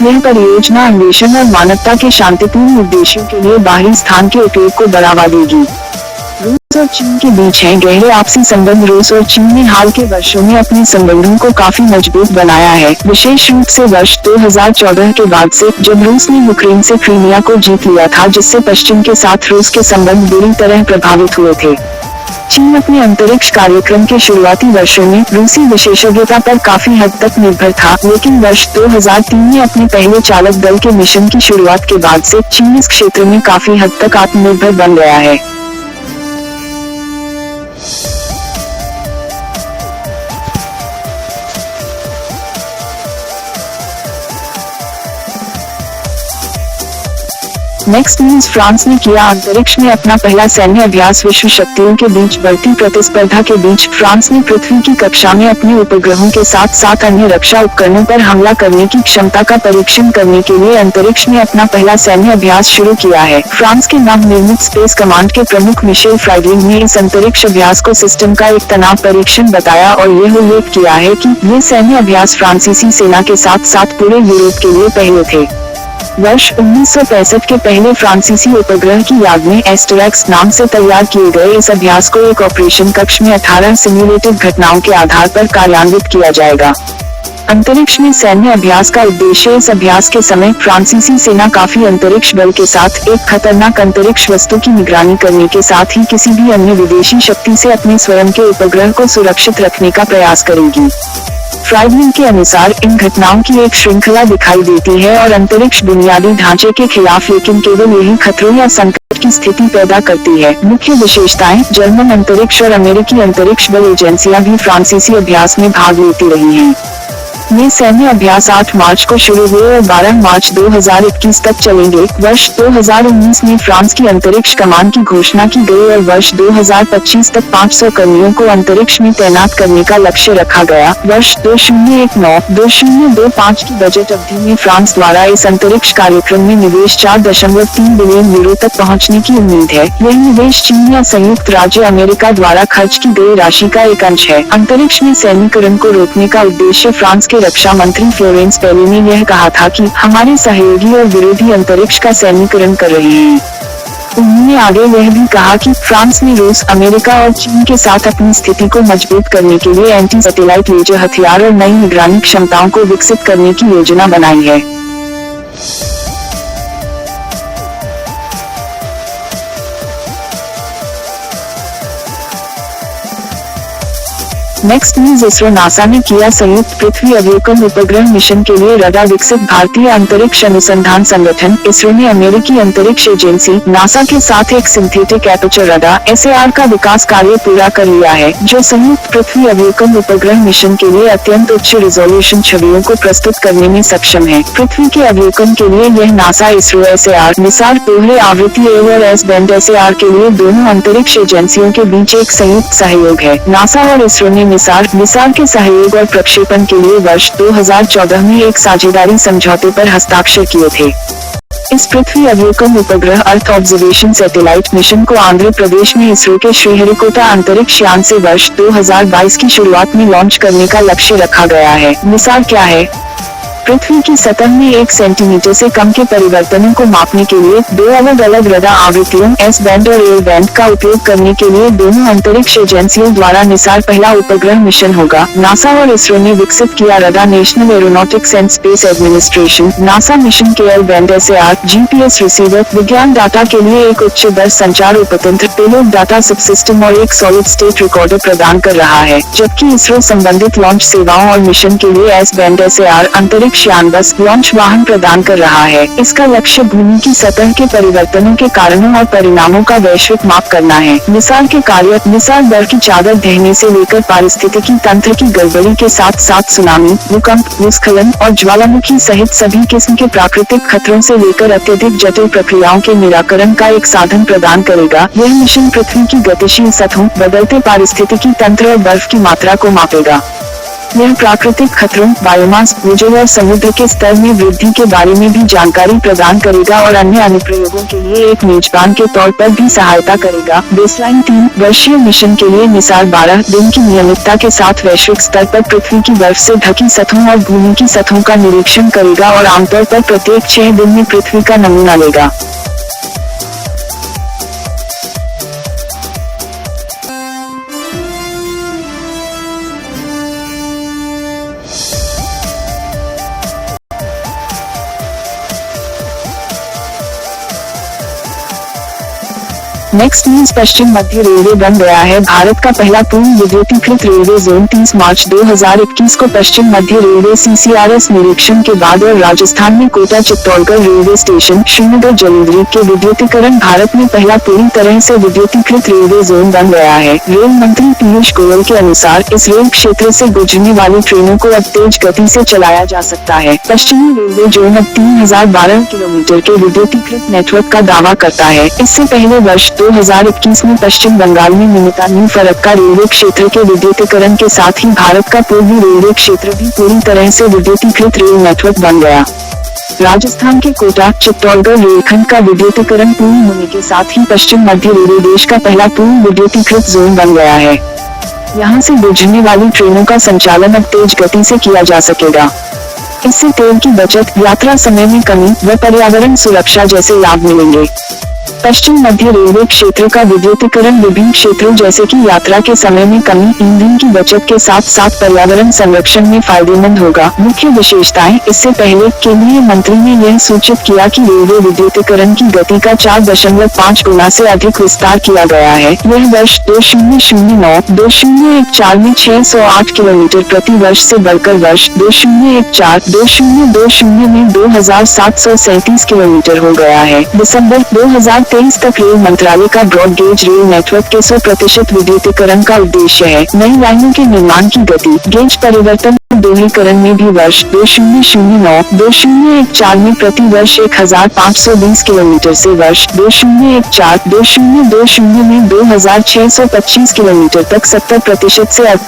यह परियोजना अन्वेषण और मानवता के शांतिपूर्ण उद्देश्यों के लिए बाहरी स्थान के उपयोग को बढ़ावा देगी। रूस और चीन के बीच हैं गहरे आपसी संबंध। रूस और चीन ने हाल के वर्षों में अपने संबंधों को काफी मजबूत बनाया है, विशेष रूप से वर्ष 2014 के बाद से, जब रूस ने यूक्रेन से क्रीमिया को जीत लिया था, जिससे पश्चिम के साथ रूस के संबंध बुरी तरह प्रभावित हुए थे। चीन अपने अंतरिक्ष कार्यक्रम के शुरुआती वर्षों में रूसी विशेषज्ञता पर काफी हद तक निर्भर था, लेकिन वर्ष 2003 में अपने पहले चालक दल के मिशन की शुरुआत के बाद से चीन इस क्षेत्र में काफी हद तक आत्मनिर्भर बन गया है। Next news. फ्रांस ने किया अंतरिक्ष में अपना पहला सैन्य अभ्यास। विश्व शक्तियों के बीच बढ़ती प्रतिस्पर्धा के बीच फ्रांस ने पृथ्वी की कक्षा में अपने उपग्रहों के साथ साथ अन्य रक्षा उपकरणों पर हमला करने की क्षमता का परीक्षण करने के लिए अंतरिक्ष में अपना पहला सैन्य अभ्यास शुरू किया है। फ्रांस के नवनिर्मित स्पेस कमांड के प्रमुख मिशेल फ्राइडलिंग ने इस अंतरिक्ष अभ्यास को सिस्टम का एक तनाव परीक्षण बताया और यह उल्लेख किया है कि ये सैन्य अभ्यास फ्रांसीसी सेना के साथ साथ पूरे यूरोप के लिए पहले थे। वर्ष 1965 के पहले फ्रांसीसी उपग्रह की याद में एस्टेरैक्स नाम से तैयार किए गए इस अभ्यास को एक ऑपरेशन कक्ष में 18 सिम्युलेटेड घटनाओं के आधार पर कार्यान्वित किया जाएगा। अंतरिक्ष में सैन्य अभ्यास का उद्देश्य। इस अभ्यास के समय फ्रांसीसी सेना काफी अंतरिक्ष बल के साथ एक खतरनाक अंतरिक्ष वस्तु की निगरानी करने के साथ ही किसी भी अन्य विदेशी शक्ति से अपने स्वयं के उपग्रह को सुरक्षित रखने का प्रयास करेगी। फ्राइडलिन के अनुसार इन घटनाओं की एक श्रृंखला दिखाई देती है और अंतरिक्ष बुनियादी ढांचे के खिलाफ लेकिन केवल यही खतरों या संकट की स्थिति पैदा करती है। मुख्य विशेषताएं, जर्मन अंतरिक्ष और अमेरिकी अंतरिक्ष बल एजेंसियां भी फ्रांसीसी अभ्यास में भाग लेती रही हैं। ये सैन्य अभ्यास 8 मार्च को शुरू हुए और 12 मार्च 2021 तक चलेंगे। वर्ष 2019 में फ्रांस की अंतरिक्ष कमान की घोषणा की गई और वर्ष 2025 तक 500 कर्मियों को अंतरिक्ष में तैनात करने का लक्ष्य रखा गया। वर्ष 2019-2025 की बजट अवधि में फ्रांस द्वारा इस अंतरिक्ष कार्यक्रम में निवेश 4.3 बिलियन यूरो तक पहुँचने की उम्मीद है। यह निवेश चीन या संयुक्त राज्य अमेरिका द्वारा खर्च की गई राशि का एक अंश है। अंतरिक्ष में सैन्यीकरण को रोकने का उद्देश्य। फ्रांस के रक्षा मंत्री फ्लोरेंस पार्ली ने यह कहा था कि हमारे सहयोगी और विरोधी अंतरिक्ष का सैन्यीकरण कर रहे हैं। उन्होंने आगे यह भी कहा कि फ्रांस ने रूस, अमेरिका और चीन के साथ अपनी स्थिति को मजबूत करने के लिए एंटी सैटेलाइट लेजर हथियार और नई निगरानी क्षमताओं को विकसित करने की योजना बनाई है। Next news. इसरो नासा ने किया संयुक्त पृथ्वी अवलोकन उपग्रह मिशन के लिए रडार विकसित। भारतीय अंतरिक्ष अनुसंधान संगठन इसरो ने अमेरिकी अंतरिक्ष एजेंसी नासा के साथ एक सिंथेटिक एपर्चर रडार (SAR) का विकास कार्य पूरा कर लिया है, जो संयुक्त पृथ्वी अवलोकन उपग्रह मिशन के लिए अत्यंत उच्च रिजोल्यूशन छवियों को प्रस्तुत करने में सक्षम है। पृथ्वी के अवलोकन के लिए यह नासा इसरो SAR निसार दोहरे आवृत्ति और S बैंड SAR के लिए दोनों अंतरिक्ष एजेंसियों के बीच एक संयुक्त सहयोग है। नासा और इसरो ने निसार के सहयोग और प्रक्षेपण के लिए वर्ष 2014 में एक साझेदारी समझौते पर हस्ताक्षर किए थे। इस पृथ्वी अवलोकन उपग्रह अर्थ ऑब्जर्वेशन सैटेलाइट मिशन को आंध्र प्रदेश में इसरो के श्रीहरिकोटा अंतरिक्ष यान से वर्ष 2022 की शुरुआत में लॉन्च करने का लक्ष्य रखा गया है। निसार क्या है? पृथ्वी की सतह में 1 सेंटीमीटर से कम के परिवर्तनों को मापने के लिए 2 अलग-अलग रडार आवृत्तियों S बैंड और A बैंड का उपयोग करने के लिए दोनों अंतरिक्ष एजेंसियों द्वारा निसार पहला उपग्रह मिशन होगा। नासा और इसरो ने विकसित किया radar. National aeronautics and space administration NASA mission के L band SAR GPS receiver विज्ञान डाटा के लिए एक उच्च दर संचार उपतंत्र, पेलोड डाटा सबसिस्टम और एक सॉलिड स्टेट रिकॉर्डर प्रदान कर रहा है, जबकि इसरो संबंधित लॉन्च सेवाओं और मिशन के लिए S बैंड SAR अंतरिक्ष यान बस लॉन्च वाहन प्रदान कर रहा है। इसका लक्ष्य भूमि की सतह के परिवर्तनों के कारणों और परिणामों का वैश्विक माप करना है। निसार के कार्य। निसार बर्फ की चादर ढहने से लेकर पारिस्थितिकी तंत्र की गड़बड़ी के साथ साथ सुनामी, भूकंप, भूस्खलन और ज्वालामुखी सहित सभी किस्म के प्राकृतिक खतरों से लेकर अत्यधिक जटिल प्रक्रियाओं के निराकरण का एक साधन प्रदान करेगा। यह मिशन पृथ्वी की गतिशील सतहों, बदलते पारिस्थितिकी तंत्र और बर्फ की मात्रा को मापेगा। यह प्राकृतिक खतरों, बायोमास, भूजल और समुद्र के स्तर में वृद्धि के बारे में भी जानकारी प्रदान करेगा और अन्य अनुप्रयोगों के लिए एक मेजबान के तौर पर भी सहायता करेगा। बेसलाइन 3 वर्षीय मिशन के लिए निसार 12 दिन की नियमितता के साथ वैश्विक स्तर पर पृथ्वी की बर्फ से ढकी सतहों और भूमि की सतहों का निरीक्षण करेगा और आमतौर पर प्रत्येक 6 दिन में पृथ्वी का नमूना लेगा। Next news. पश्चिम मध्य रेलवे बन गया है भारत का पहला पूर्ण विद्युतीकृत रेलवे जोन। 30 मार्च 2021 को पश्चिम मध्य रेलवे CCRS निरीक्षण के बाद और राजस्थान में कोटा चित्तौड़गढ़ रेलवे स्टेशन, श्रीनगर जलंधर के विद्युतीकरण भारत में पहला पूरी तरह से विद्युतीकृत रेलवे जोन बन गया है। रेल मंत्री पीयूष गोयल के अनुसार इस रेल क्षेत्र से गुजरने वाली ट्रेनों को अब तेज गति से चलाया जा सकता है। पश्चिमी रेलवे जोन अब 3012 किलोमीटर के विद्युतीकृत नेटवर्क का दावा करता है। इससे पहले वर्ष 2021 में पश्चिम बंगाल में निमिता न्यू फरक्का रेलवे क्षेत्र के विद्युतीकरण के साथ ही भारत का पूर्वी रेलवे क्षेत्र भी पूरी तरह से विद्युतीकृत रेल नेटवर्क बन गया। राजस्थान के कोटा चित्तौड़गढ़ रेलखंड का विद्युतीकरण पूर्ण होने के साथ ही पश्चिम मध्य रेलवे देश का पहला पूर्ण विद्युतीकृत जोन बन गया है। यहाँ से गुजरने वाली ट्रेनों का संचालन अब तेज गति से किया जा सकेगा। इससे तेल की बचत, यात्रा समय में कमी व पर्यावरण सुरक्षा जैसे लाभ मिलेंगे। पश्चिम मध्य रेलवे क्षेत्र का विद्युतीकरण विभिन्न क्षेत्रों जैसे कि यात्रा के समय में कमी, ईंधन की बचत के साथ साथ पर्यावरण संरक्षण में फायदेमंद होगा। मुख्य विशेषताएं। इससे पहले केंद्रीय मंत्री ने यह सूचित किया कि रेलवे विद्युतीकरण की गति का 4.5 गुना से अधिक विस्तार किया गया है। यह वर्ष 2009-2014 में 608 किलोमीटर प्रति वर्ष से बढ़कर वर्ष 2014-2020 में 2737 किलोमीटर हो गया है। दिसंबर 2023 तक रेल मंत्रालय का ब्रॉड गेज रेल नेटवर्क के 100% विद्युतीकरण का उद्देश्य है। नई लाइनों के निर्माण की गति, गेज परिवर्तन दोहरीकरण में भी वर्ष 2009-2014 में प्रति वर्ष 1520 किलोमीटर से वर्ष 2014-2020 में 2625 किलोमीटर तक 70% से अधिक।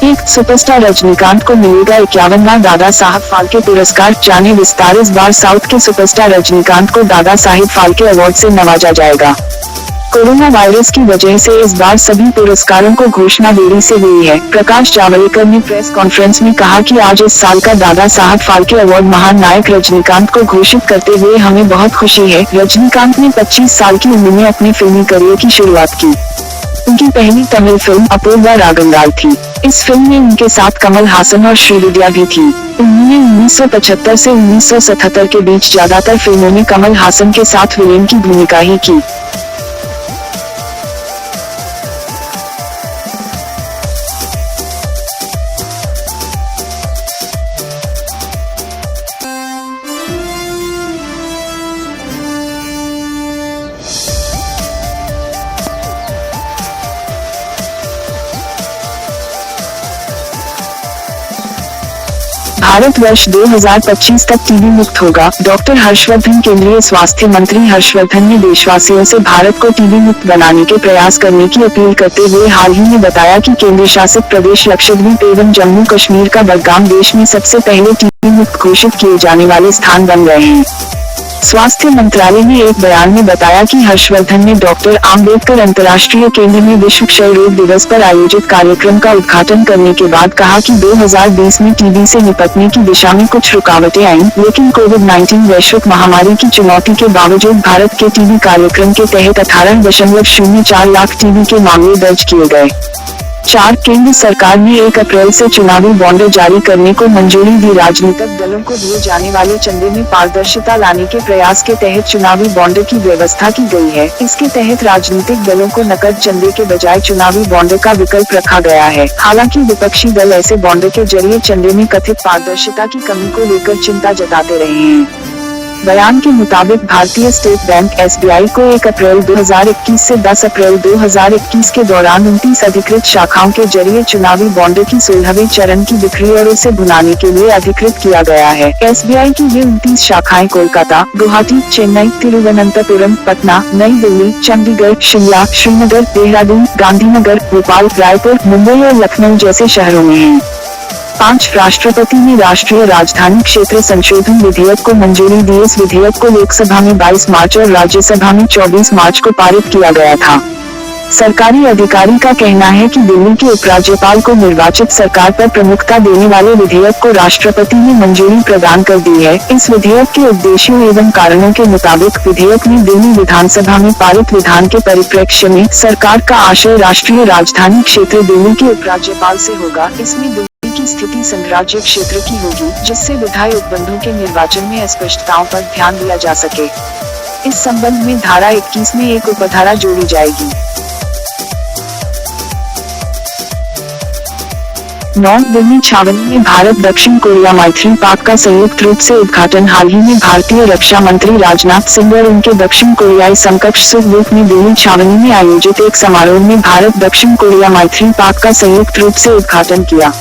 एक सुपरस्टार रजनीकांत को मिलेगा 51वां दादा साहब फाल्के पुरस्कार, जाने विस्तार। इस बार साउथ के सुपरस्टार रजनीकांत को दादा साहिब फाल्के अवार्ड से नवाजा जाएगा। कोरोना वायरस की वजह से इस बार सभी पुरस्कारों को घोषणा देरी से हुई है। प्रकाश जावड़ेकर ने प्रेस कॉन्फ्रेंस में कहा कि आज इस साल का दादा साहब फाल्के अवार्ड महान नायक रजनीकांत को घोषित करते हुए हमें बहुत खुशी है। रजनीकांत ने 25 साल की उम्र में अपने फिल्मी करियर की शुरुआत की। उनकी पहली तमिल फिल्म अपूर्वा रागंगाल थी। इस फिल्म में उनके साथ कमल हासन और श्रीविद्या भी थी। उन्होंने 1975 से 1977 के बीच ज्यादातर फिल्मों में कमल हासन के साथ विलेन की भूमिका ही की। भारत वर्ष 2025 तक टीबी मुक्त होगा। डॉक्टर हर्षवर्धन। केंद्रीय स्वास्थ्य मंत्री हर्षवर्धन ने देशवासियों से भारत को टीबी मुक्त बनाने के प्रयास करने की अपील करते हुए हाल ही में बताया कि केंद्र शासित प्रदेश लक्षद्वीप एवं जम्मू कश्मीर का बडगाम देश में सबसे पहले टीबी मुक्त घोषित किए जाने वाले स्थान बन गए हैं। स्वास्थ्य मंत्रालय ने एक बयान में बताया कि हर्षवर्धन ने डॉक्टर आम्बेडकर अंतर्राष्ट्रीय केंद्र में विश्व क्षय रोग दिवस पर आयोजित कार्यक्रम का उद्घाटन करने के बाद कहा कि 2020 में टीबी से निपटने की दिशा में कुछ रुकावटें आईं, लेकिन कोविड-19 वैश्विक महामारी की चुनौती के बावजूद भारत के टीबी कार्यक्रम के तहत 18.04 लाख टीबी के मामले दर्ज किए गए। 4. केंद्र सरकार ने 1 अप्रैल से चुनावी बॉन्ड जारी करने को मंजूरी दी। राजनीतिक दलों को दिए जाने वाले चंदे में पारदर्शिता लाने के प्रयास के तहत चुनावी बॉन्ड की व्यवस्था की गई है। इसके तहत राजनीतिक दलों को नकद चंदे के बजाय चुनावी बॉन्ड का विकल्प रखा गया है। हालांकि विपक्षी दल ऐसे बॉन्ड के जरिए चंदे में कथित पारदर्शिता की कमी को लेकर चिंता जताते रहे हैं। बयान के मुताबिक भारतीय स्टेट बैंक (SBI) को 1 अप्रैल 2021 से 10 अप्रैल 2021 के दौरान 29 अधिकृत शाखाओं के जरिए चुनावी बॉन्ड की 16वें चरण की बिक्री और उसे भुनाने के लिए अधिकृत किया गया है। SBI की ये 29 शाखाएं कोलकाता, गुवाहाटी, चेन्नई, तिरुवनंतपुरम, पटना, नई दिल्ली, चंडीगढ़, शिमला, श्रीनगर, देहरादून, गांधीनगर, भोपाल, रायपुर, मुंबई और लखनऊ जैसे शहरों में है। 5. राष्ट्रपति ने राष्ट्रीय राजधानी क्षेत्र संशोधन विधेयक को मंजूरी दी। इस विधेयक को लोकसभा में 22 मार्च और राज्यसभा में 24 मार्च को पारित किया गया था। सरकारी अधिकारी का कहना है कि दिल्ली के उपराज्यपाल को निर्वाचित सरकार पर प्रमुखता देने वाले विधेयक को राष्ट्रपति ने मंजूरी प्रदान कर दी है। इस विधेयक के उद्देश्यों एवं कारणों के मुताबिक विधेयक में दिल्ली विधानसभा में पारित विधान के परिप्रेक्ष्य में सरकार का आशय राष्ट्रीय राजधानी क्षेत्र दिल्ली के उपराज्यपाल से होगा। इसमें की स्थिति संघराज्य क्षेत्र की होगी, जिससे विधायी उपबंधों के निर्वाचन में अस्पष्टताओं पर ध्यान दिया जा सके। इस संबंध में धारा 21 में एक उपधारा जोड़ी जाएगी। 9. दिल्ली छावनी में भारत दक्षिण कोरिया मैत्री पार्क का संयुक्त रूप से उद्घाटन। हाल ही में भारतीय रक्षा मंत्री राजनाथ सिंह और उनके दक्षिण कोरियाई समकक्ष सुखबीर ने दिल्ली छावनी में आयोजित एक समारोह में भारत दक्षिण कोरिया मैत्री पार्क का संयुक्त रूप से उद्घाटन किया।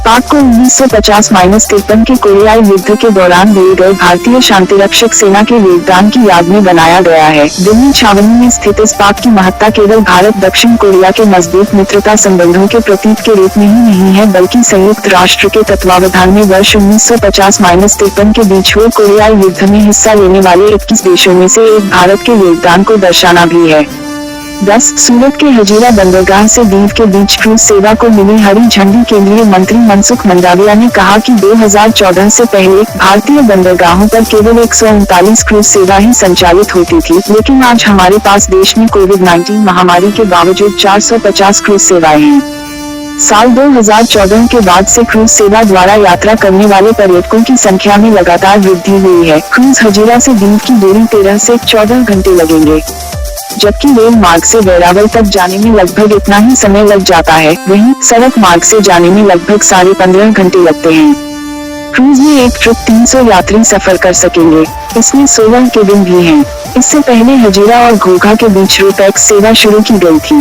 पाक को 1950-53 के कोरियाई युद्ध के दौरान दिए गए भारतीय शांतिरक्षक सेना के योगदान की याद में बनाया गया है। दिल्ली छावनी में स्थित इस पार्क की महत्ता केवल भारत दक्षिण कोरिया के मजबूत मित्रता संबंधों के प्रतीक के रूप में ही नहीं है, बल्कि संयुक्त राष्ट्र के तत्वावधान में वर्ष 1950-53 के बीच हुए कोरियाई युद्ध में हिस्सा लेने वाले 21 देशों में से एक भारत के योगदान को दर्शाना भी है। 10 सूरत के हजीरा बंदरगाह से दीव के बीच क्रूज सेवा को मिली हरी झंडी। केंद्रीय मंत्री मनसुख मंडाविया ने कहा कि 2014 से पहले भारतीय बंदरगाहों पर केवल 139 क्रूज सेवा ही संचालित होती थी, लेकिन आज हमारे पास देश में कोविड-19 महामारी के बावजूद 450 क्रूज सेवाएं हैं। साल 2014 के बाद से क्रूज सेवा द्वारा यात्रा करने वाले पर्यटकों की संख्या में लगातार वृद्धि हुई है। क्रूज हजीरा से दीव की दूरी 13 से 14 घंटे लगेंगे, जबकि रेल मार्ग से वेरावल तक जाने में लगभग इतना ही समय लग जाता है। वहीं सड़क मार्ग से जाने में लगभग 15.5 घंटे लगते हैं। क्रूज में एक ट्रिप 300 यात्री सफर कर सकेंगे। इसमें 16 केबिन भी हैं। इससे पहले हजीरा और घोघा के बीच रोपैक्स सेवा शुरू की गई थी।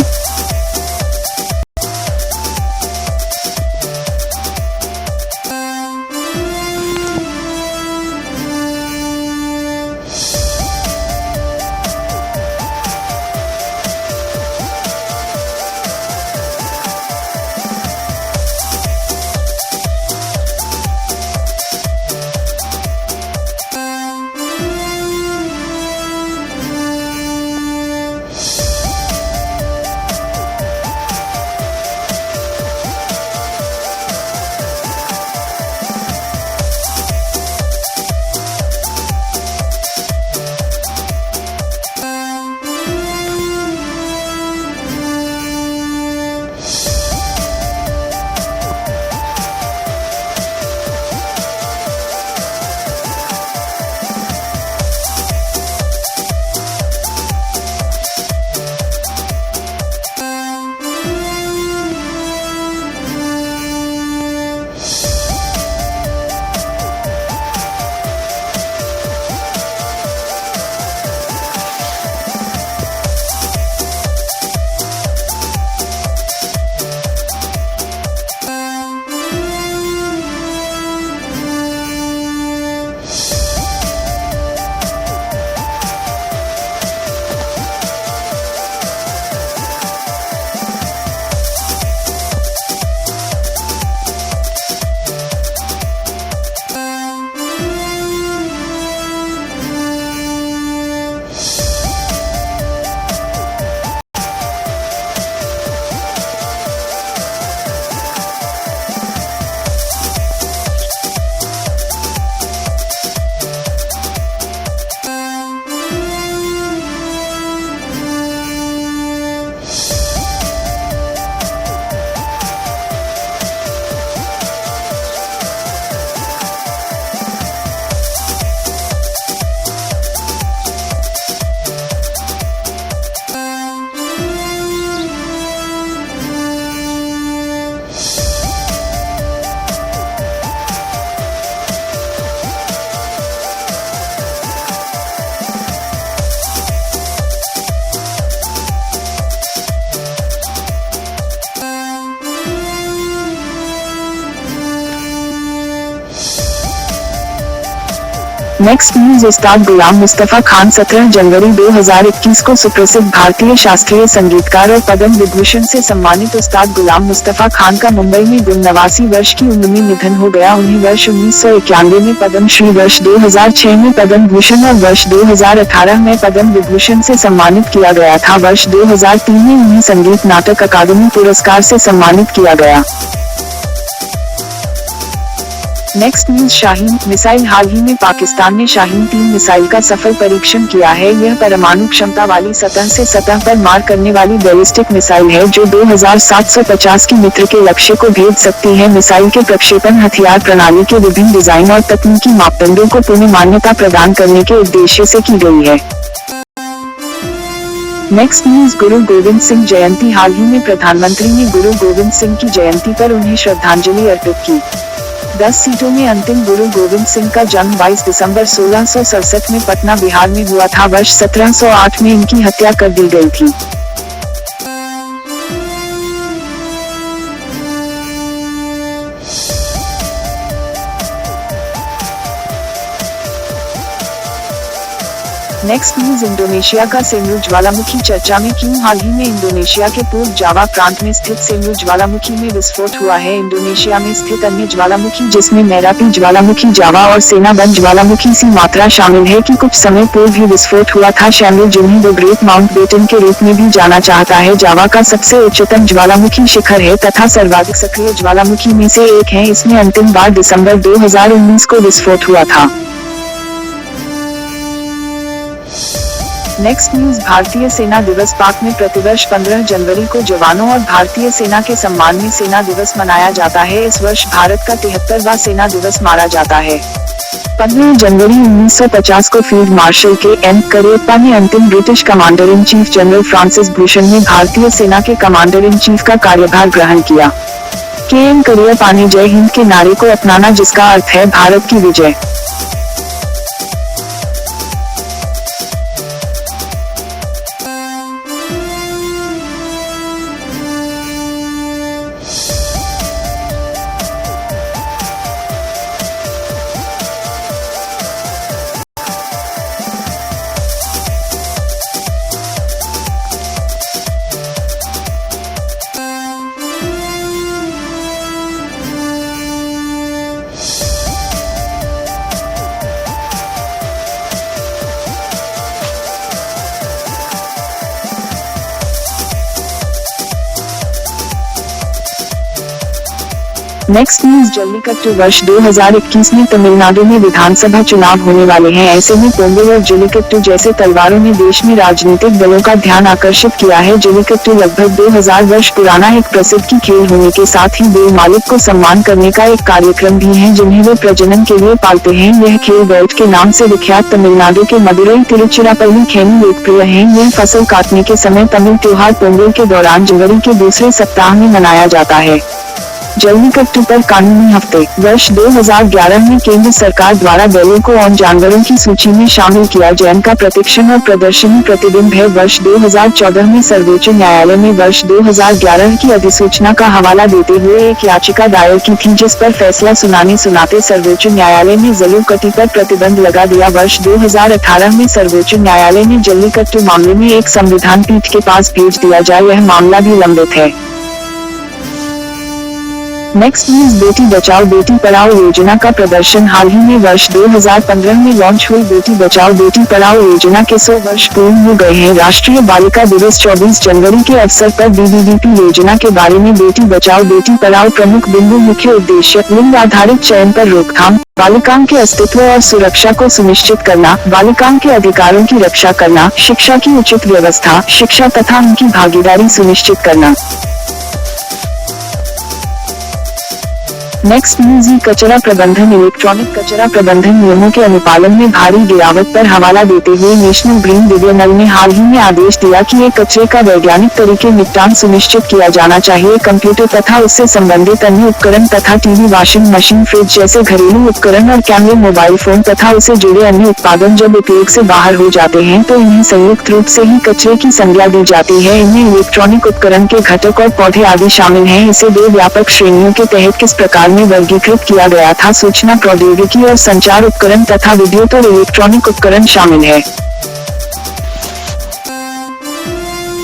Next news. उस्ताद गुलाम मुस्तफा खान 17 जनवरी 2021 को सुप्रसिद्ध भारतीय शास्त्रीय संगीतकार और पद्म विभूषण से सम्मानित उस्ताद गुलाम मुस्तफा खान का मुंबई में 89 वर्ष की उम्र में निधन हो गया। उन्हें वर्ष 1991 में पद्म श्री, वर्ष 2006 में पद्म भूषण और वर्ष 2018 में पद्म विभूषण से सम्मानित किया गया था। वर्ष 2003 में उन्हें संगीत नाटक अकादमी पुरस्कार से सम्मानित किया गया। Next news. शाहीन मिसाइल। हाल ही में पाकिस्तान ने शाहीन 3 मिसाइल का सफल परीक्षण किया है। यह परमाणु क्षमता वाली सतह से सतह पर मार करने वाली बैलिस्टिक मिसाइल है, जो 2750 की मीटर के लक्ष्य को भेद सकती है। मिसाइल के प्रक्षेपण हथियार प्रणाली के विभिन्न डिजाइन और तकनीकी मापदंडों को पुनः मान्यता प्रदान करने के उद्देश्य से की गई है। Next news. गुरु गोविंद सिंह जयंती। हाल ही में प्रधानमंत्री ने गुरु गोविंद सिंह की जयंती पर उन्हें श्रद्धांजलि अर्पित की। 10 सीटों में अंतिम। गुरु गोविंद सिंह का जन्म 22 दिसंबर 1667 में पटना, बिहार में हुआ था। वर्ष 1708 में इनकी हत्या कर दी गई थी। नेक्स्ट न्यूज, इंडोनेशिया का सेम्यू ज्वालामुखी चर्चा में क्यों? हाल ही में इंडोनेशिया के पूर्व जावा प्रांत में स्थित सेम्यू ज्वालामुखी में विस्फोट हुआ है। इंडोनेशिया में स्थित अन्य ज्वालामुखी जिसमें मेरापी ज्वालामुखी, जावा और सेनाबंद ज्वालामुखी सी मात्रा शामिल है कि कुछ समय पूर्व ही विस्फोट हुआ था। शैम्यू, जिन्हें द ग्रेट माउंटबेटन के रूप में भी जाना चाहता है, जावा का सबसे उच्चतम ज्वालामुखी शिखर है तथा सर्वाधिक सक्रिय ज्वालामुखी में से एक है। इसमें अंतिम बार दिसंबर 2019 को विस्फोट हुआ था। नेक्स्ट न्यूज, भारतीय सेना दिवस। पाक में प्रतिवर्ष 15 जनवरी को जवानों और भारतीय सेना के सम्मान में सेना दिवस मनाया जाता है। इस वर्ष भारत का 73वां सेना दिवस माना जाता है। 15 जनवरी 1950 को फील्ड मार्शल के.एन. करियप्पा ने अंतिम British commander in chief general Francis Bhushan ने भारतीय सेना के कमांडर इन चीफ का कार्यभार ग्रहण किया। के.एन. करियप्पा ने जय हिंद के नारे को अपनाना, जिसका अर्थ है भारत की विजय। Next news, jallikattu. वर्ष 2021 में तमिलनाडु में विधानसभा चुनाव होने वाले हैं। ऐसे में पोंगल और जल्लीकट्टू जैसे तलवारों ने देश में राजनीतिक दलों का ध्यान आकर्षित किया है। जल्लीकट्टू लगभग 2000 वर्ष पुराना एक प्रसिद्ध की खेल होने के साथ ही देव मालिक को सम्मान करने का एक कार्यक्रम भी है, जिन्हें वे प्रजनन के लिए पालते हैं। यह खेल बेल्ट के नाम से विख्यात तमिलनाडु के मदुरई, तिरुचिरापल्ली खेल लोकप्रिय है। यह फसल काटने के समय तमिल त्योहार पोंगल के दौरान जनवरी के दूसरे सप्ताह में मनाया जाता है। जल्लीकट्टू पर कानूनी हफ्ते। वर्ष 2011 में केंद्र सरकार द्वारा बैलों को और जानवरों की सूची में शामिल किया। जैन का प्रतिक्षण और प्रदर्शनी प्रतिबिंब है। वर्ष 2014 में सर्वोच्च न्यायालय में वर्ष 2011 की अधिसूचना का हवाला देते हुए एक याचिका दायर की थी, जिस पर फैसला सुनाते सर्वोच्च न्यायालय ने जल्लीकट्टू पर प्रतिबंध लगा दिया। वर्ष 2018 में सर्वोच्च न्यायालय ने जल्लीकट्टू मामले में एक संविधान पीठ के पास भेज दिया जाए। यह मामला भी लंबित है। नेक्स्ट न्यूज, बेटी बचाओ बेटी पढ़ाओ योजना का प्रदर्शन। हाल ही में वर्ष 2015 में लॉन्च हुई बेटी बचाओ बेटी पढ़ाओ योजना के 100 वर्ष पूर्ण हो गए हैं। राष्ट्रीय बालिका दिवस 24 जनवरी के अवसर पर बीबीबीपी योजना के बारे में बेटी बचाओ बेटी पढ़ाओ प्रमुख बिंदु। मुख्य उद्देश्य, लिंग आधारित चयन पर रोकथाम, बालिकाओं के अस्तित्व और सुरक्षा को सुनिश्चित करना, बालिकाओं के अधिकारों की रक्षा करना, शिक्षा की उचित व्यवस्था, शिक्षा तथा उनकी भागीदारी सुनिश्चित करना। नेक्स्ट न्यूज, कचरा प्रबंधन। इलेक्ट्रॉनिक कचरा प्रबंधन नियमों के अनुपालन में भारी गिरावट पर हवाला देते हुए नेशनल ग्रीन ट्रिब्यूनल ने हाल ही में आदेश दिया कि ये कचरे का वैज्ञानिक तरीके निपटान सुनिश्चित किया जाना चाहिए। कंप्यूटर तथा उससे संबंधित अन्य उपकरण तथा टीवी, वॉशिंग मशीन, फ्रिज जैसे घरेलू उपकरण और कैमरे, मोबाइल फोन तथा उससे जुड़े अन्य उत्पादन जब उपयोग से बाहर हो जाते हैं तो इन्हें संयुक्त रूप से ही कचरे की संज्ञा दी जाती है। इनमें इलेक्ट्रॉनिक उपकरण के घटक और पौधे आदि शामिल हैं। इसे 2 व्यापक श्रेणियों के तहत किस प्रकार में वर्गीकृत किया गया था? सूचना प्रौद्योगिकी और संचार उपकरण तथा विद्युत और इलेक्ट्रॉनिक उपकरण शामिल है।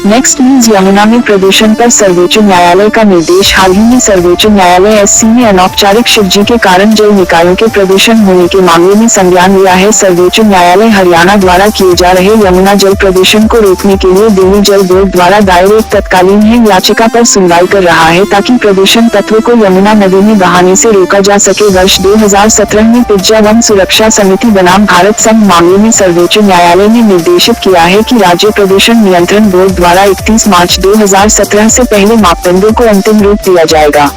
नेक्स्ट न्यूज, यमुना में प्रदूषण पर सर्वोच्च न्यायालय का निर्देश। हाल ही में सर्वोच्च न्यायालय एससी ने अनौपचारिक शिवजी के कारण जल निकायों के प्रदूषण होने के मामले में संज्ञान लिया है। सर्वोच्च न्यायालय हरियाणा द्वारा किए जा रहे यमुना जल प्रदूषण को रोकने के लिए दिल्ली जल बोर्ड द्वारा दायर एक तत्कालीन हित याचिका पर सुनवाई कर रहा है, ताकि प्रदूषण तत्वों को यमुना नदी में बहाने से रोका जा सके। वर्ष 2017 में पिज्जा वन सुरक्षा समिति बनाम भारत संघ मामले में सर्वोच्च न्यायालय ने निर्देशित किया है कि राज्य प्रदूषण नियंत्रण बोर्ड द्वारा 31 मार्च 2017 से पहले मापदंडों को अंतिम रूप दिया जाएगा।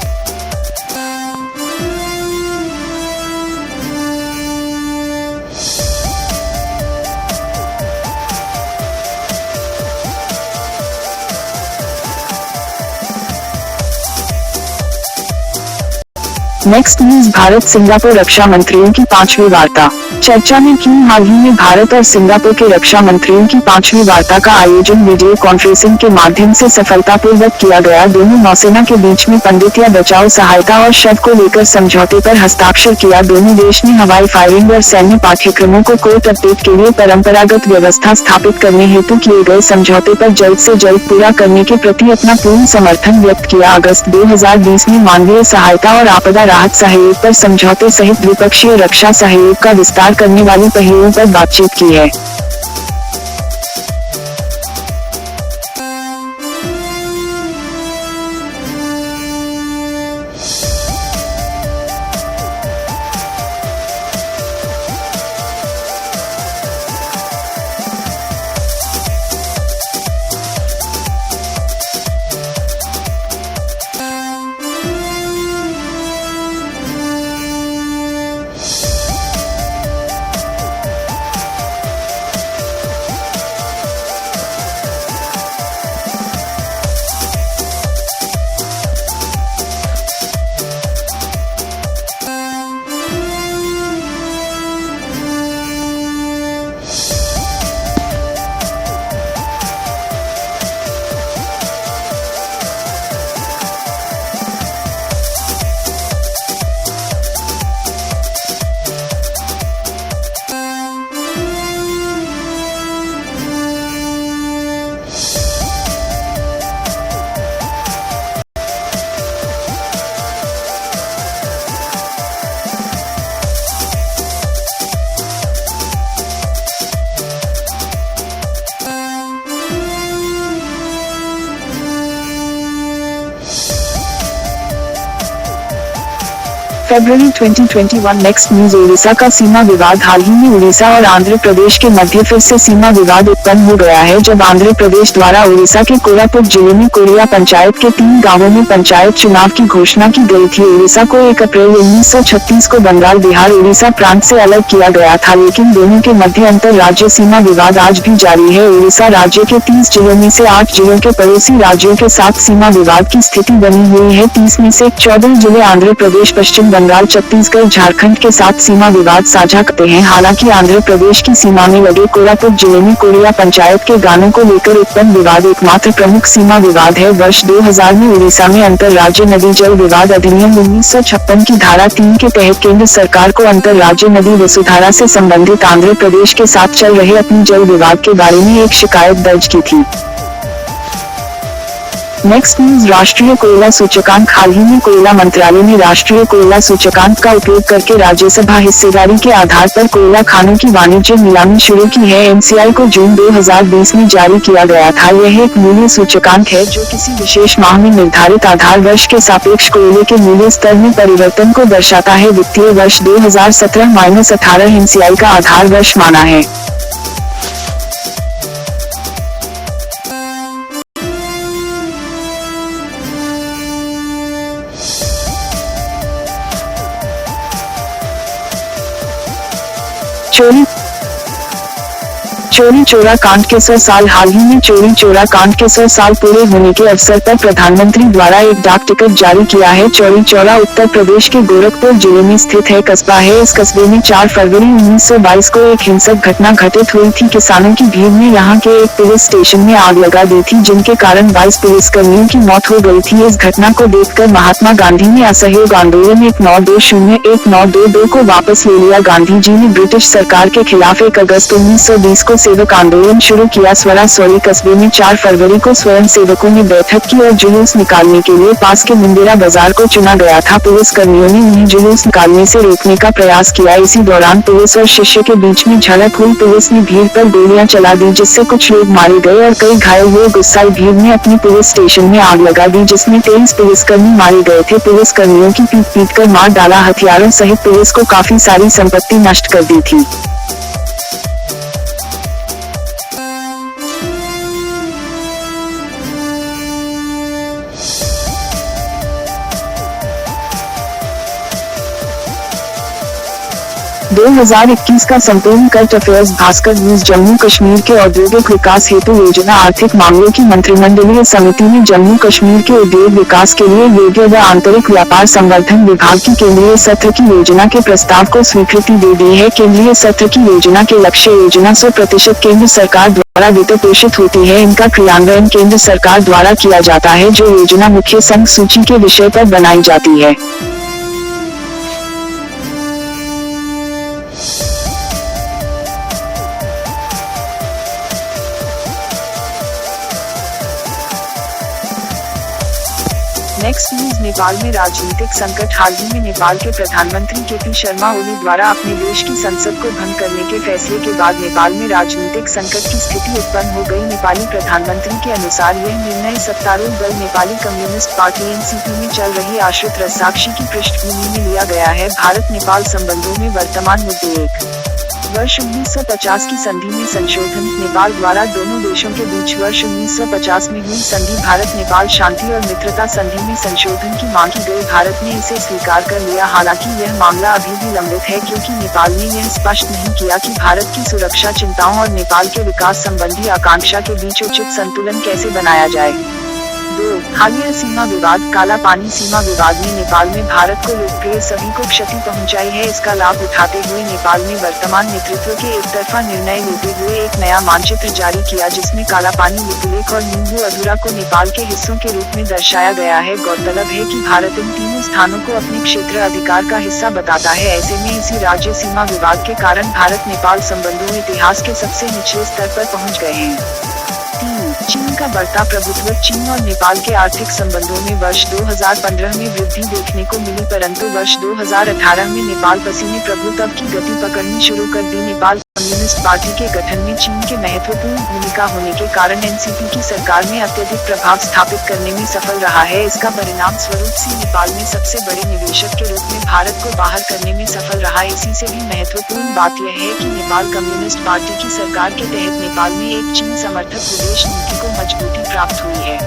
नेक्स्ट न्यूज, भारत सिंगापुर रक्षा मंत्रियों की 5वीं वार्ता चर्चा में क्यों? हाल ही में भारत और सिंगापुर के रक्षा मंत्रियों की 5वीं वार्ता का आयोजन वीडियो कॉन्फ्रेंसिंग के माध्यम से सफलतापूर्वक किया गया। दोनों नौसेना के बीच में पंडित या बचाव सहायता और शव को लेकर समझौते पर हस्ताक्षर किया। दोनों देश ने हवाई फायरिंग और सैन्य पाठ्यक्रमों को कोर्ट अपडेट के लिए परंपरागत व्यवस्था स्थापित करने हेतु किए गए समझौते पर जल्द से जल्द पूरा करने के प्रति अपना पूर्ण समर्थन व्यक्त किया। अगस्त 2020 में मानवीय सहायता और आपदा राहत सहयोग पर समझौते सहित द्विपक्षीय रक्षा सहयोग का विस्तार करने वाली पहलुओं पर बातचीत की है। फरवरी 2021 नेक्स्ट न्यूज, उड़ीसा का सीमा विवाद। हाल ही में उड़ीसा और आंध्र प्रदेश के मध्य फिर से सीमा विवाद उत्पन्न हो गया है, जब आंध्र प्रदेश द्वारा उड़ीसा के कोरापुट जिले में कोरिया पंचायत के 3 गांवों में पंचायत चुनाव की घोषणा की गई थी। उड़ीसा को 1 अप्रैल 1936 को बंगाल बिहार उड़ीसा प्रांत से अलग किया गया था, लेकिन दोनों के मध्य अंतर राज्य सीमा विवाद आज भी जारी है। उड़ीसा राज्य के 30 जिलों में से 8 जिलों के पड़ोसी राज्यों के साथ सीमा विवाद की स्थिति बनी हुई है। 30 में से 14 जिले आंध्र प्रदेश, पश्चिम बंगाल, छत्तीसगढ़, झारखंड के साथ सीमा विवाद साझा करते हैं। हालांकि आंध्र प्रदेश की सीमा में लगे कोरापुट जिले में कोरिया पंचायत के गांवों को लेकर उत्पन्न विवाद एकमात्र प्रमुख सीमा विवाद है। वर्ष 2000 में उड़ीसा में अंतर राज्य नदी जल विवाद अधिनियम 1956 की धारा 3 के तहत केंद्र सरकार को अंतर राज्य नदी वसुधारा से संबंधित आंध्र प्रदेश के साथ चल रहे अपनी जल विवाद के बारे में एक शिकायत दर्ज की थी। नेक्स्ट न्यूज, राष्ट्रीय कोयला सूचकांक। हाल ही में कोयला मंत्रालय ने राष्ट्रीय कोयला सूचकांक का उपयोग करके राज्यसभा हिस्सेदारी के आधार पर कोयला खानों की वाणिज्य नीलामी शुरू की है। एमसीआई को जून 2020 में जारी किया गया था। यह एक मूल्य सूचकांक है जो किसी विशेष माह में निर्धारित आधार वर्ष के सापेक्ष कोयले के मूल्य स्तर में परिवर्तन को दर्शाता है। वित्तीय वर्ष 2017-18 एमसीआई का आधार वर्ष माना है। चोरी चोरा कांड के 100 साल। हाल ही में चोरी चोरा कांड के 100 साल पूरे होने के अवसर पर प्रधानमंत्री द्वारा एक डाक टिकट जारी किया है। चोरी चोरा उत्तर प्रदेश के गोरखपुर जिले में स्थित है कस्बा है। इस कस्बे में 4 फरवरी 1922 को एक हिंसक घटना घटित हुई थी। किसानों की भीड़ ने यहां के एक पुलिस स्टेशन में आग लगा दी थी, जिनके कारण 22 पुलिसकर्मियों की मौत हो गई थी। इस घटना को देखकर महात्मा गांधी ने असहयोग आंदोलन 1920-1922 को वापस ले लिया। गांधी जी ने ब्रिटिश सरकार के खिलाफ 1 अगस्त 1920 को सेवक आंदोलन शुरू किया। स्वरासोरी कस्बे में 4 फरवरी को स्वयं सेवकों ने बैठक की और जुलूस निकालने के लिए पास के मुंडेरा बाजार को चुना गया था। पुलिस कर्मियों ने उन्हें जुलूस निकालने से रोकने का प्रयास किया। इसी दौरान पुलिस और शिष्य के बीच में झड़प हुई। पुलिस ने भीड़ पर गोलियां चला दी, जिससे कुछ लोग मारे गए और कई घायल हुए। गुस्साई भीड़ ने अपनी पुलिस स्टेशन में आग लगा दी, जिसमें 23 पुलिसकर्मी मारे गए थे। पुलिस कर्मियों की पीट कर मार डाला। हथियारों सहित पुलिस को काफी सारी संपत्ति नष्ट कर दी थी। 2021 का संपूर्ण current affairs Bhaskar news. Jammu Kashmir के औद्योगिक विकास हेतु योजना आर्थिक मामलों की मंत्रिमंडलीय समिति ने जम्मू कश्मीर के उद्योग विकास के लिए योग्य व आंतरिक व्यापार संवर्धन विभाग की केंद्रीय सत्र की योजना के प्रस्ताव को स्वीकृति दे दी है। केंद्रीय सत्र की योजना के लक्ष्य योजना 100% केंद्र सरकार द्वारा वित्त पोषित होती है। इनका क्रियान्वयन केंद्र सरकार द्वारा किया जाता है, जो योजना मुख्य संघ सूची के विषय पर बनाई जाती है। Next news. नेपाल में राजनीतिक संकट। हाल ही में नेपाल के प्रधानमंत्री के.पी. शर्मा ओली द्वारा अपने देश की संसद को भंग करने के फैसले के बाद नेपाल में राजनीतिक संकट की स्थिति उत्पन्न हो गई। नेपाली प्रधानमंत्री के अनुसार यह निर्णय सत्तारूढ़ दल नेपाली कम्युनिस्ट पार्टी एनसीपी में चल रही आश्रित रस्साकशी की पृष्ठभूमि में लिया गया है। भारत नेपाल संबंधों में वर्तमान मुद्दे। वर्ष 1950 की संधि में संशोधन। नेपाल द्वारा दोनों देशों के बीच वर्ष 1950 में हुई संधि भारत नेपाल शांति और मित्रता संधि में संशोधन की मांग की गई। भारत ने इसे स्वीकार कर लिया। हालांकि यह मामला अभी भी लंबित है, क्योंकि नेपाल ने यह स्पष्ट नहीं किया कि भारत की सुरक्षा चिंताओं और नेपाल के विकास संबंधी आकांक्षा के बीच उचित संतुलन कैसे बनाया जाए। 2. हालिया सीमा विवाद। काला पानी सीमा विवाद ने नेपाल में भारत को लोकप्रिय सभी को क्षति पहुंचाई है। इसका लाभ उठाते हुए नेपाल ने वर्तमान नेतृत्व के एकतरफा निर्णय लेते हुए एक नया मानचित्र जारी किया, जिसमें काला पानी, लिपुलेख और नींबू अधूरा को नेपाल के हिस्सों के रूप में दर्शाया गया है। गौरतलब है कि भारत इन तीनों स्थानों को अपने क्षेत्र अधिकार का हिस्सा बताता है। ऐसे में इसी राज्य सीमा विवाद के कारण भारत नेपाल संबंधों इतिहास के सबसे निचले स्तर पर पहुँच गए हैं। 3. चीन का बढ़ता प्रभुत्व। चीन और नेपाल के आर्थिक संबंधों में वर्ष 2015 में वृद्धि देखने को मिली, परंतु वर्ष 2018 में नेपाल पसीने प्रभुत्व की गति पकड़नी शुरू कर दी। नेपाल कम्युनिस्ट पार्टी के गठन में चीन के महत्वपूर्ण भूमिका होने के कारण एनसीपी की सरकार में अत्यधिक प्रभाव स्थापित करने में सफल रहा है। इसका परिणाम स्वरूप सी नेपाल में सबसे बड़े निवेशक के रूप में भारत को बाहर करने में सफल रहा। इसी से भी महत्वपूर्ण बात यह है कि नेपाल कम्युनिस्ट पार्टी की सरकार के तहत नेपाल में एक चीन समर्थक विदेश नीति को मजबूती प्राप्त हुई है।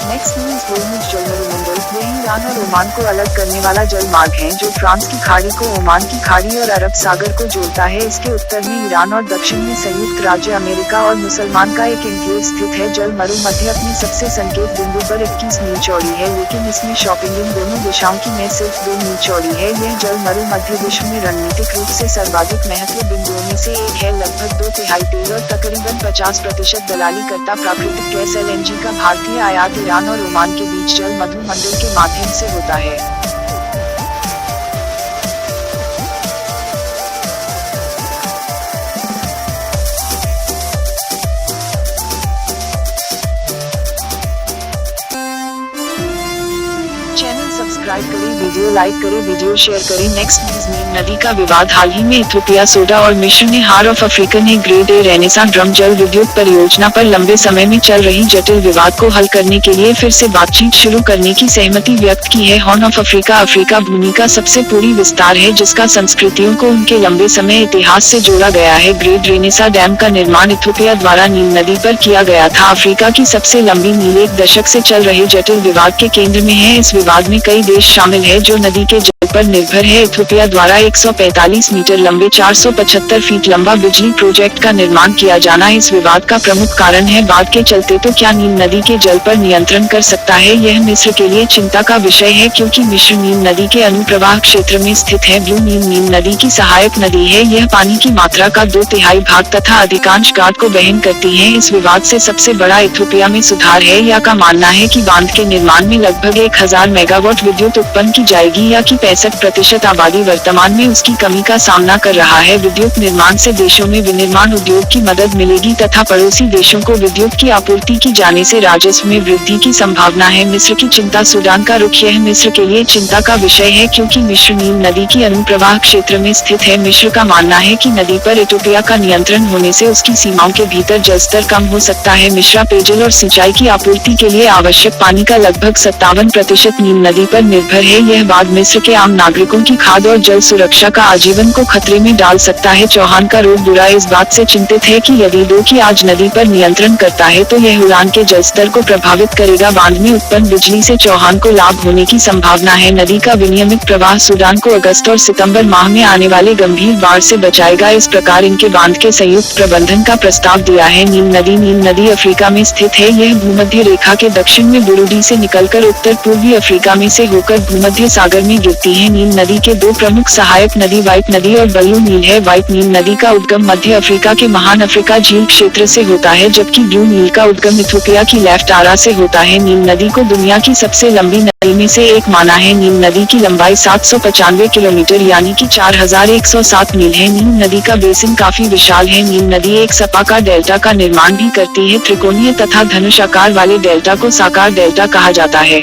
Next news. होर्मुज जलमरुमंडल। यह ईरान और ओमान को अलग करने वाला जल मार्ग है, जो फ्रांस की खाड़ी को ओमान की खाड़ी और अरब सागर को जोड़ता है। इसके उत्तर में ईरान और दक्षिण में संयुक्त राज्य अमेरिका और मुसलमान का एक एन्क्लेव स्थित है। जल मरुमध्य अपने सबसे संकेत बिंदु पर 21 मील चौड़ी है, लेकिन इसमें शॉपिंग इन दोनों दिशाओं की में सिर्फ 2 मील चौड़ी है। यह जल मरुमध्य विश्व में रणनीतिक रूप से सर्वाधिक महत्व बिंदुओं में से एक है। लगभग 2/3 तेल और तकरीबन 50% दलाली करता प्राकृतिक गैस LNG का भारतीय आयात ईरान और ओमान के बीच जल मधुमंडल के माध्यम से होता है। चैनल सब्सक्राइब करें, वीडियो लाइक करें, वीडियो शेयर करें। Next news. नील नदी का विवाद। हाल ही में इथियोपिया, सोडा और मिस्र ने हॉर्न ऑफ अफ्रीका ने ग्रेड ए रेनेसां ड्रम जल विद्युत परियोजना पर लंबे समय में चल रही जटिल विवाद को हल करने के लिए फिर से बातचीत शुरू करने की सहमति व्यक्त की है। हॉर्न ऑफ अफ्रीका अफ्रीका भूमि का सबसे पूरी विस्तार है, जिसका संस्कृतियों को उनके लंबे समय इतिहास से जोड़ा गया है। ग्रेड रेनेसां डैम का निर्माण इथियोपिया द्वारा नील नदी पर किया गया था। अफ्रीका की सबसे लंबी नील 1 दशक से चल रहे जटिल विवाद के केंद्र में है। इस विवाद में कई देश शामिल है जो नदी के जल पर निर्भर है। इथियोपिया द्वारा 145 मीटर लंबे 475 फीट लंबा बिजली प्रोजेक्ट का निर्माण किया जाना इस विवाद का प्रमुख कारण है। बाद के चलते तो क्या नील नदी के जल पर नियंत्रण कर सकता है, यह मिस्र के लिए चिंता का विषय है, क्योंकि मिस्र नील नदी के अनुप्रवाह क्षेत्र में स्थित है। ब्लू नील नील नदी की सहायक नदी है। यह पानी की मात्रा का 2/3 भाग तथा अधिकांश गाद को वहन करती है। इस विवाद से सबसे बड़ा इथियोपिया में सुधार है। या का मानना है कि बांध के निर्माण में लगभग 1000 मेगावाट विद्युत उत्पन्न की जाएगी। या की 65% आबादी वर्तमान में उसकी कमी का सामना कर रहा है। विद्युत निर्माण से देशों में विनिर्माण उद्योग की मदद मिलेगी तथा पड़ोसी देशों को विद्युत की आपूर्ति की जाने से राजस्व में वृद्धि की संभावना है। मिस्र की चिंता। सूडान का रुख। यह मिस्र के लिए चिंता का विषय है, क्योंकि मिस्र नील नदी की अनुप्रवाह क्षेत्र में स्थित है। मिस्र का मानना है कि नदी पर इथियोपिया का नियंत्रण होने से उसकी सीमाओं के भीतर जलस्तर कम हो सकता है। मिस्र पेयजल और सिंचाई की आपूर्ति के लिए आवश्यक पानी का लगभग 57% नील नदी पर निर्भर निर्भर है। यह बांध मिस्र के आम नागरिकों की खाद्य और जल सुरक्षा का आजीवन को खतरे में डाल सकता है। चौहान का रूप बुरा इस बात से चिंतित है कि यदि दो की आज नदी पर नियंत्रण करता है तो यह उड़ान के जलस्तर को प्रभावित करेगा। बांध में उत्पन्न बिजली से चौहान को लाभ होने की संभावना है। नदी का विनियमित प्रवाह सूडान को अगस्त और सितंबर माह में आने वाले गंभीर बाढ़ से बचाएगा। इस प्रकार इनके बांध के संयुक्त प्रबंधन का प्रस्ताव दिया है। नील नदी अफ्रीका में स्थित है। यह भूमध्य रेखा के दक्षिण में बुरुंडी से निकलकर उत्तर पूर्वी अफ्रीका में से होकर भूमध्य सागर में गिरती है। नील नदी के दो प्रमुख सहायक नदी व्हाइट नदी और ब्लू नील है। व्हाइट नील नदी का उद्गम मध्य अफ्रीका के महान अफ्रीका झील क्षेत्र से होता है, जबकि ब्लू नील का उद्गम इथियोपिया की लेफ्ट आरा से होता है। नील नदी को दुनिया की सबसे लंबी नदी में से एक माना है। नील नदी की लंबाई 795 किलोमीटर यानी कि 4107 मील है। नील नदी का बेसिन काफी विशाल है। नील नदी एक सपाकार डेल्टा का निर्माण भी करती है। त्रिकोणीय तथा धनुषाकार वाले डेल्टा को साकार डेल्टा कहा जाता है।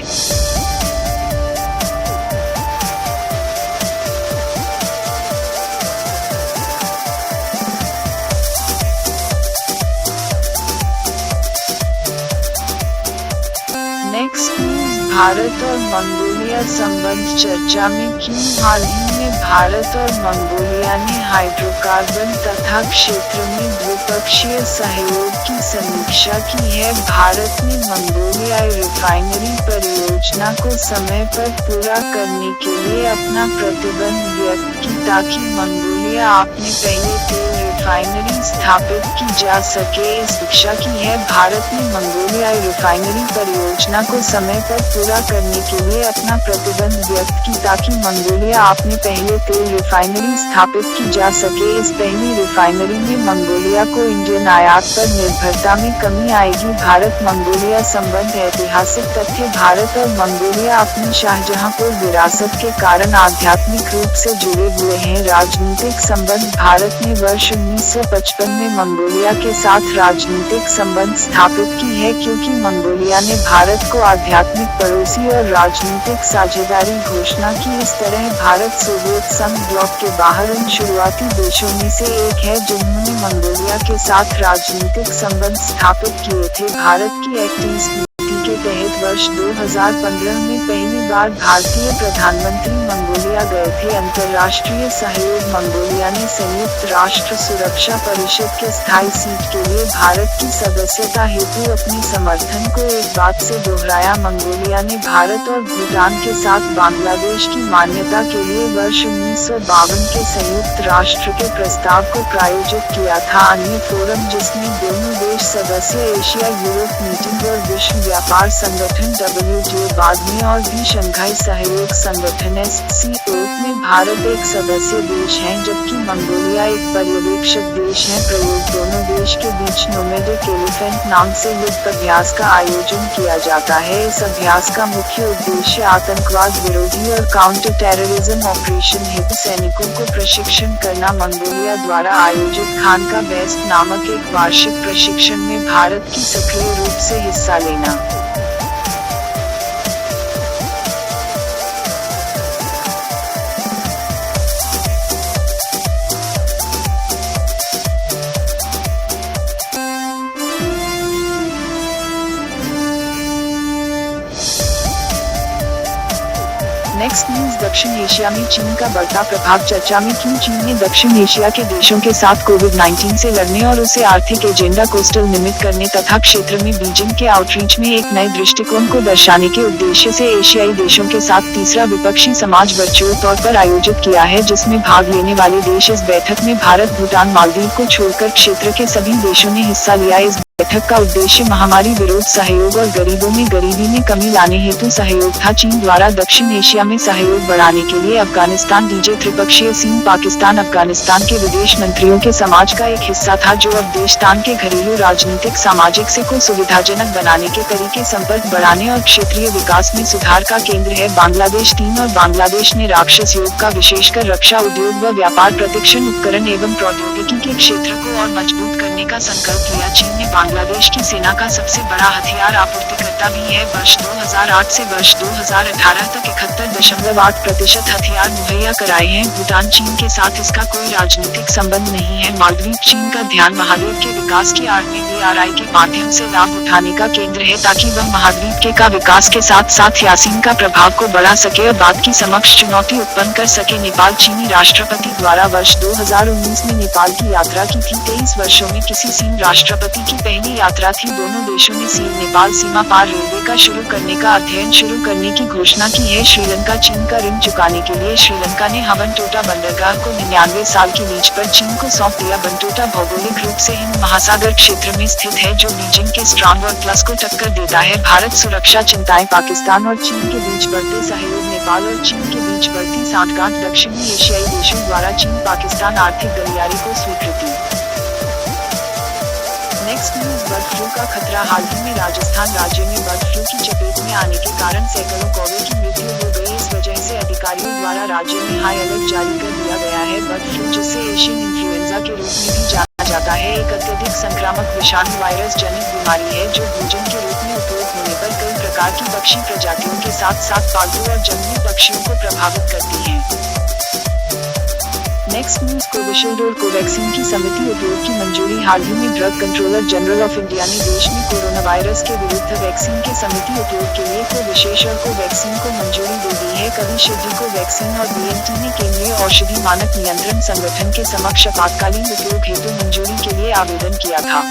नेक्स्ट न्यूज, भारत और मंगोलिया संबंध चर्चा में क्यों? हाल ही में भारत और मंगोलिया ने हाइड्रोकार्बन तथा क्षेत्र में द्विपक्षीय सहयोग की समीक्षा की है। भारत ने मंगोलियाई रिफाइनरी परियोजना को समय पर पूरा करने के लिए अपना प्रतिबंध व्यक्त की ताकि मंगोलिया अपने पहले तेल रिफाइनरी स्थापित की जा सके। इस समीक्षा की है। भारत ने मंगोलियाई रिफाइनरी परियोजना को समय पर पूरा करने के लिए अपना प्रतिबंध व्यक्त की ताकि मंगोलिया अपने पहले तेल रिफाइनरी स्थापित की जा सके। इस पहली रिफाइनरी में मंगोलिया को इंडियन आयात पर निर्भरता में कमी आएगी। भारत मंगोलिया संबंध ऐतिहासिक तथ्य, भारत और मंगोलिया अपनी शाहजहांपुर विरासत के कारण आध्यात्मिक रूप से जुड़े हुए हैं। राजनीतिक संबंध, भारत ने वर्ष 1955 में मंगोलिया के साथ राजनीतिक संबंध स्थापित की है क्योंकि मंगोलिया ने भारत को आध्यात्मिक पड़ोसी और राजनीतिक साझेदारी घोषणा की। इस तरह भारत सोवियत संघ ब्लॉक के बाहर उन शुरुआती देशों में से एक है जिन्होंने मंगोलिया के साथ राजनीतिक संबंध स्थापित किए थे। भारत की एक्ट ईस्ट नीति के तहत वर्ष 2015 में पहली बार भारतीय प्रधानमंत्री मंगोलिया गए थे। अंतर्राष्ट्रीय सहयोग, मंगोलिया ने संयुक्त राष्ट्र सुरक्षा परिषद के स्थायी सीट के लिए भारत की सदस्यता हेतु अपने समर्थन को एक बात से दोहराया। मंगोलिया ने भारत और भूटान के साथ बांग्लादेश की मान्यता के लिए वर्ष 1952 के संयुक्त राष्ट्र के प्रस्ताव को प्रायोजित किया था। अन्य फोरम जिसमें दोनों देश सदस्य एशिया यूरोप मीटिंग और विश्व व्यापार संगठन WTO, बाद में और भी शंघाई सहयोग संगठन SCO में भारत एक सदस्य देश है जबकि मंगोलिया एक पर्यवेक्षक देश है। प्रयोग, दोनों देश के बीच नोमैडिक एलिफेंट नाम से युद्ध अभ्यास का आयोजन किया जाता है। इस अभ्यास का मुख्य उद्देश्य आतंकवाद विरोधी और काउंटर टेररिज्म ऑपरेशन हेतु सैनिकों को प्रशिक्षण करना। मंगोलिया द्वारा आयोजित खान का बेस्ट नामक एक वार्षिक प्रशिक्षण में भारत की सक्रिय रूप से हिस्सा लेना। नेक्स्ट न्यूज, दक्षिण एशिया में चीन का बढ़ता प्रभाव चर्चा में क्यों? चीन ने दक्षिण एशिया के देशों के साथ कोविड-19 से लड़ने और उसे आर्थिक एजेंडा कोस्टल निमित्त करने तथा क्षेत्र में बीजिंग के आउटरीच में एक नए दृष्टिकोण को दर्शाने के उद्देश्य से एशियाई देशों के साथ तीसरा विपक्षी समाज वर्चुअल तौर पर आयोजित किया है, जिसमें भाग लेने वाले देश इस बैठक में भारत, भूटान, मालदीव को छोड़कर क्षेत्र के सभी देशों ने हिस्सा लिया। इस बैठक का उद्देश्य महामारी विरोध सहयोग और गरीबों में गरीबी में कमी लाने हेतु सहयोग था। चीन द्वारा दक्षिण एशिया में सहयोग बढ़ाने के लिए अफगानिस्तान डीजे त्रिपक्षीय सीन पाकिस्तान अफगानिस्तान के विदेश मंत्रियों के समाज का एक हिस्सा था जो अफगानिस्तान के घरेलू राजनीतिक सामाजिक से को सुविधाजनक बनाने के तरीके संपर्क बढ़ाने और क्षेत्रीय विकास में सुधार का केंद्र है। बांग्लादेश 3 और बांग्लादेश ने राक्षस योग का विशेषकर रक्षा उद्योग व व्यापार प्रतिक्षण उपकरण एवं प्रौद्योगिकी के क्षेत्र को और मजबूत करने का संकल्प लिया। चीन ने बांग्लादेश की सेना का सबसे बड़ा हथियार आपूर्तिकर्ता भी है। वर्ष 2008 से वर्ष 2018 तक 71.8% हथियार मुहैया कराए हैं। भूटान चीन के साथ इसका कोई राजनीतिक संबंध नहीं है। मालदीव चीन का ध्यान महाद्वीप के विकास की आड़ में BRI के माध्यम से लाभ उठाने का केंद्र है, ताकि वह महाद्वीप के का विकास के साथ साथ यासीन का प्रभाव को बढ़ा सके और बाद की समक्ष चुनौती उत्पन्न कर सके। नेपाल चीनी राष्ट्रपति द्वारा वर्ष 2019 में नेपाल की यात्रा की थी। 23 वर्षों में किसी चीन राष्ट्रपति की पहली यात्रा थी। दोनों देशों ने चीन नेपाल सीमा पार रेलवे का शुरू करने का अध्ययन शुरू करने की घोषणा की है। श्रीलंका चीन का ऋण चुकाने के लिए श्रीलंका ने हम्बनटोटा बंदरगाह को 99 साल की लीज पर चीन को सौंप दिया। बंटोटा भौगोलिक रूप से हिंद महासागर क्षेत्र में स्थित है, जो बीजिंग के स्ट्रांग और प्लस को टक्कर देता है। भारत सुरक्षा चिंताएं पाकिस्तान और चीन के बीच बढ़ते सहयोग। नेपाल और चीन के बीच बढ़ती सांठगांठ। दक्षिणी एशियाई देशों द्वारा चीन पाकिस्तान आर्थिक गलियारे को स्वीकृति। नेक्स्ट न्यूज, बर्ड फ्लू का खतरा। हाल ही में राजस्थान राज्य में बर्ड फ्लू की चपेट में आने के कारण सैकड़ों कौवे की मृत्यु हो गई। इस वजह से अधिकारियों द्वारा राज्य में हाई अलर्ट जारी कर दिया गया है। बर्ड फ्लू, जिसे एशियन इन्फ्लुएंजा के रूप में भी जाना जाता है, एक अत्यधिक संक्रामक विषाणु वायरस जनित बीमारी है, जो भोजन के रूप में उपयोग होने पर कई प्रकार की पक्षी प्रजातियों के साथ साथ पालतू और जंगली पक्षियों को प्रभावित करती है। नेक्स्ट न्यूज, कोविशील्ड और कोवैक्सीन की समिति उपयोग की मंजूरी। हाल ही में drug controller general of India ने देश में कोरोना वायरस के विरुद्ध वैक्सीन के समिति उपयोग के लिए कोविशील्ड और कोवैक्सीन को मंजूरी दे दी है। कोविशील्ड, कोवैक्सीन और BNT ने केंद्रीय औषधि मानक नियंत्रण संगठन के समक्ष आपातकालीन उपयोग हेतु मंजूरी के लिए आवेदन किया था।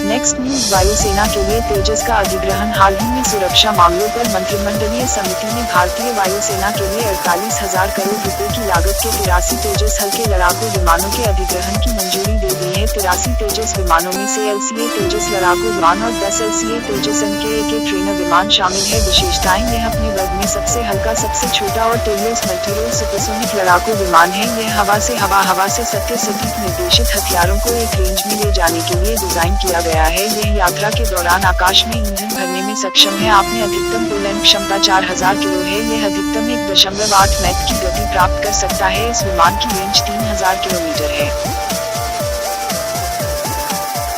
नेक्स्ट न्यूज, वायुसेना के लिए तेजस का अधिग्रहण। हाल ही में सुरक्षा मामलों पर मंत्रिमंडलीय समिति ने भारतीय वायुसेना के लिए 48,000 करोड़ रुपए की लागत के 83 तेजस हल्के लड़ाकू विमानों के अधिग्रहण की मंजूरी दे दी है। 83 तेजस विमानों में से LCA तेजस लड़ाकू विमान और 10 LCA तेजस MK-1 ट्रेनर विमान शामिल है। विशेषताएं, यह अपने वर्ग में सबसे हल्का, सबसे छोटा और टेलियस मल्टीरोल सुपरसोनिक लड़ाकू विमान है। यह हवा से सटीक निर्देशित हथियारों को एक रेंज में ले जाने के लिए डिजाइन किया गया है। यह यात्रा के दौरान आकाश में ईंधन भरने में सक्षम है। आपने अधिकतम बुलंद क्षमता 4000 किलो है। यह अधिकतम 1.8 मैक की गति प्राप्त कर सकता है। इस विमान की रेंज 3000 किलोमीटर है।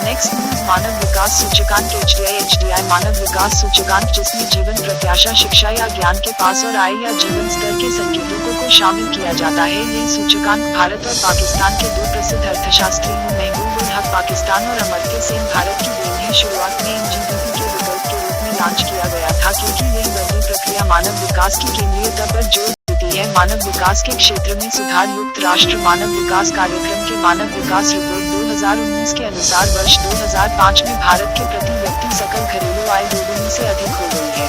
नेक्स्ट न्यूज, मानव विकास सूचकांक HDI मानव विकास सूचकांक, जिसमें जीवन प्रत्याशा, शिक्षा या ज्ञान के पास और आय या जीवन स्तर के संकेतकों को शामिल किया जाता है। यह सूचकांक भारत और पाकिस्तान के दो प्रसिद्ध अर्थशास्त्रियों महबूब उल हक पाकिस्तान और अमर्त्य सेन भारत की देन है। शुरुआत में GDP के विकल्प के रूप में लॉन्च किया गया था, क्योंकि यह वर्गीय प्रक्रिया मानव विकास की केंद्रीयता पर जोर देती है। मानव विकास के क्षेत्र में सुधार युक्त राष्ट्र मानव विकास कार्यक्रम के मानव विकास रिपोर्ट 2019 के अनुसार वर्ष 2005 में भारत के प्रति व्यक्ति सकल घरेलू आय दोगुनी से अधिक हो गई है।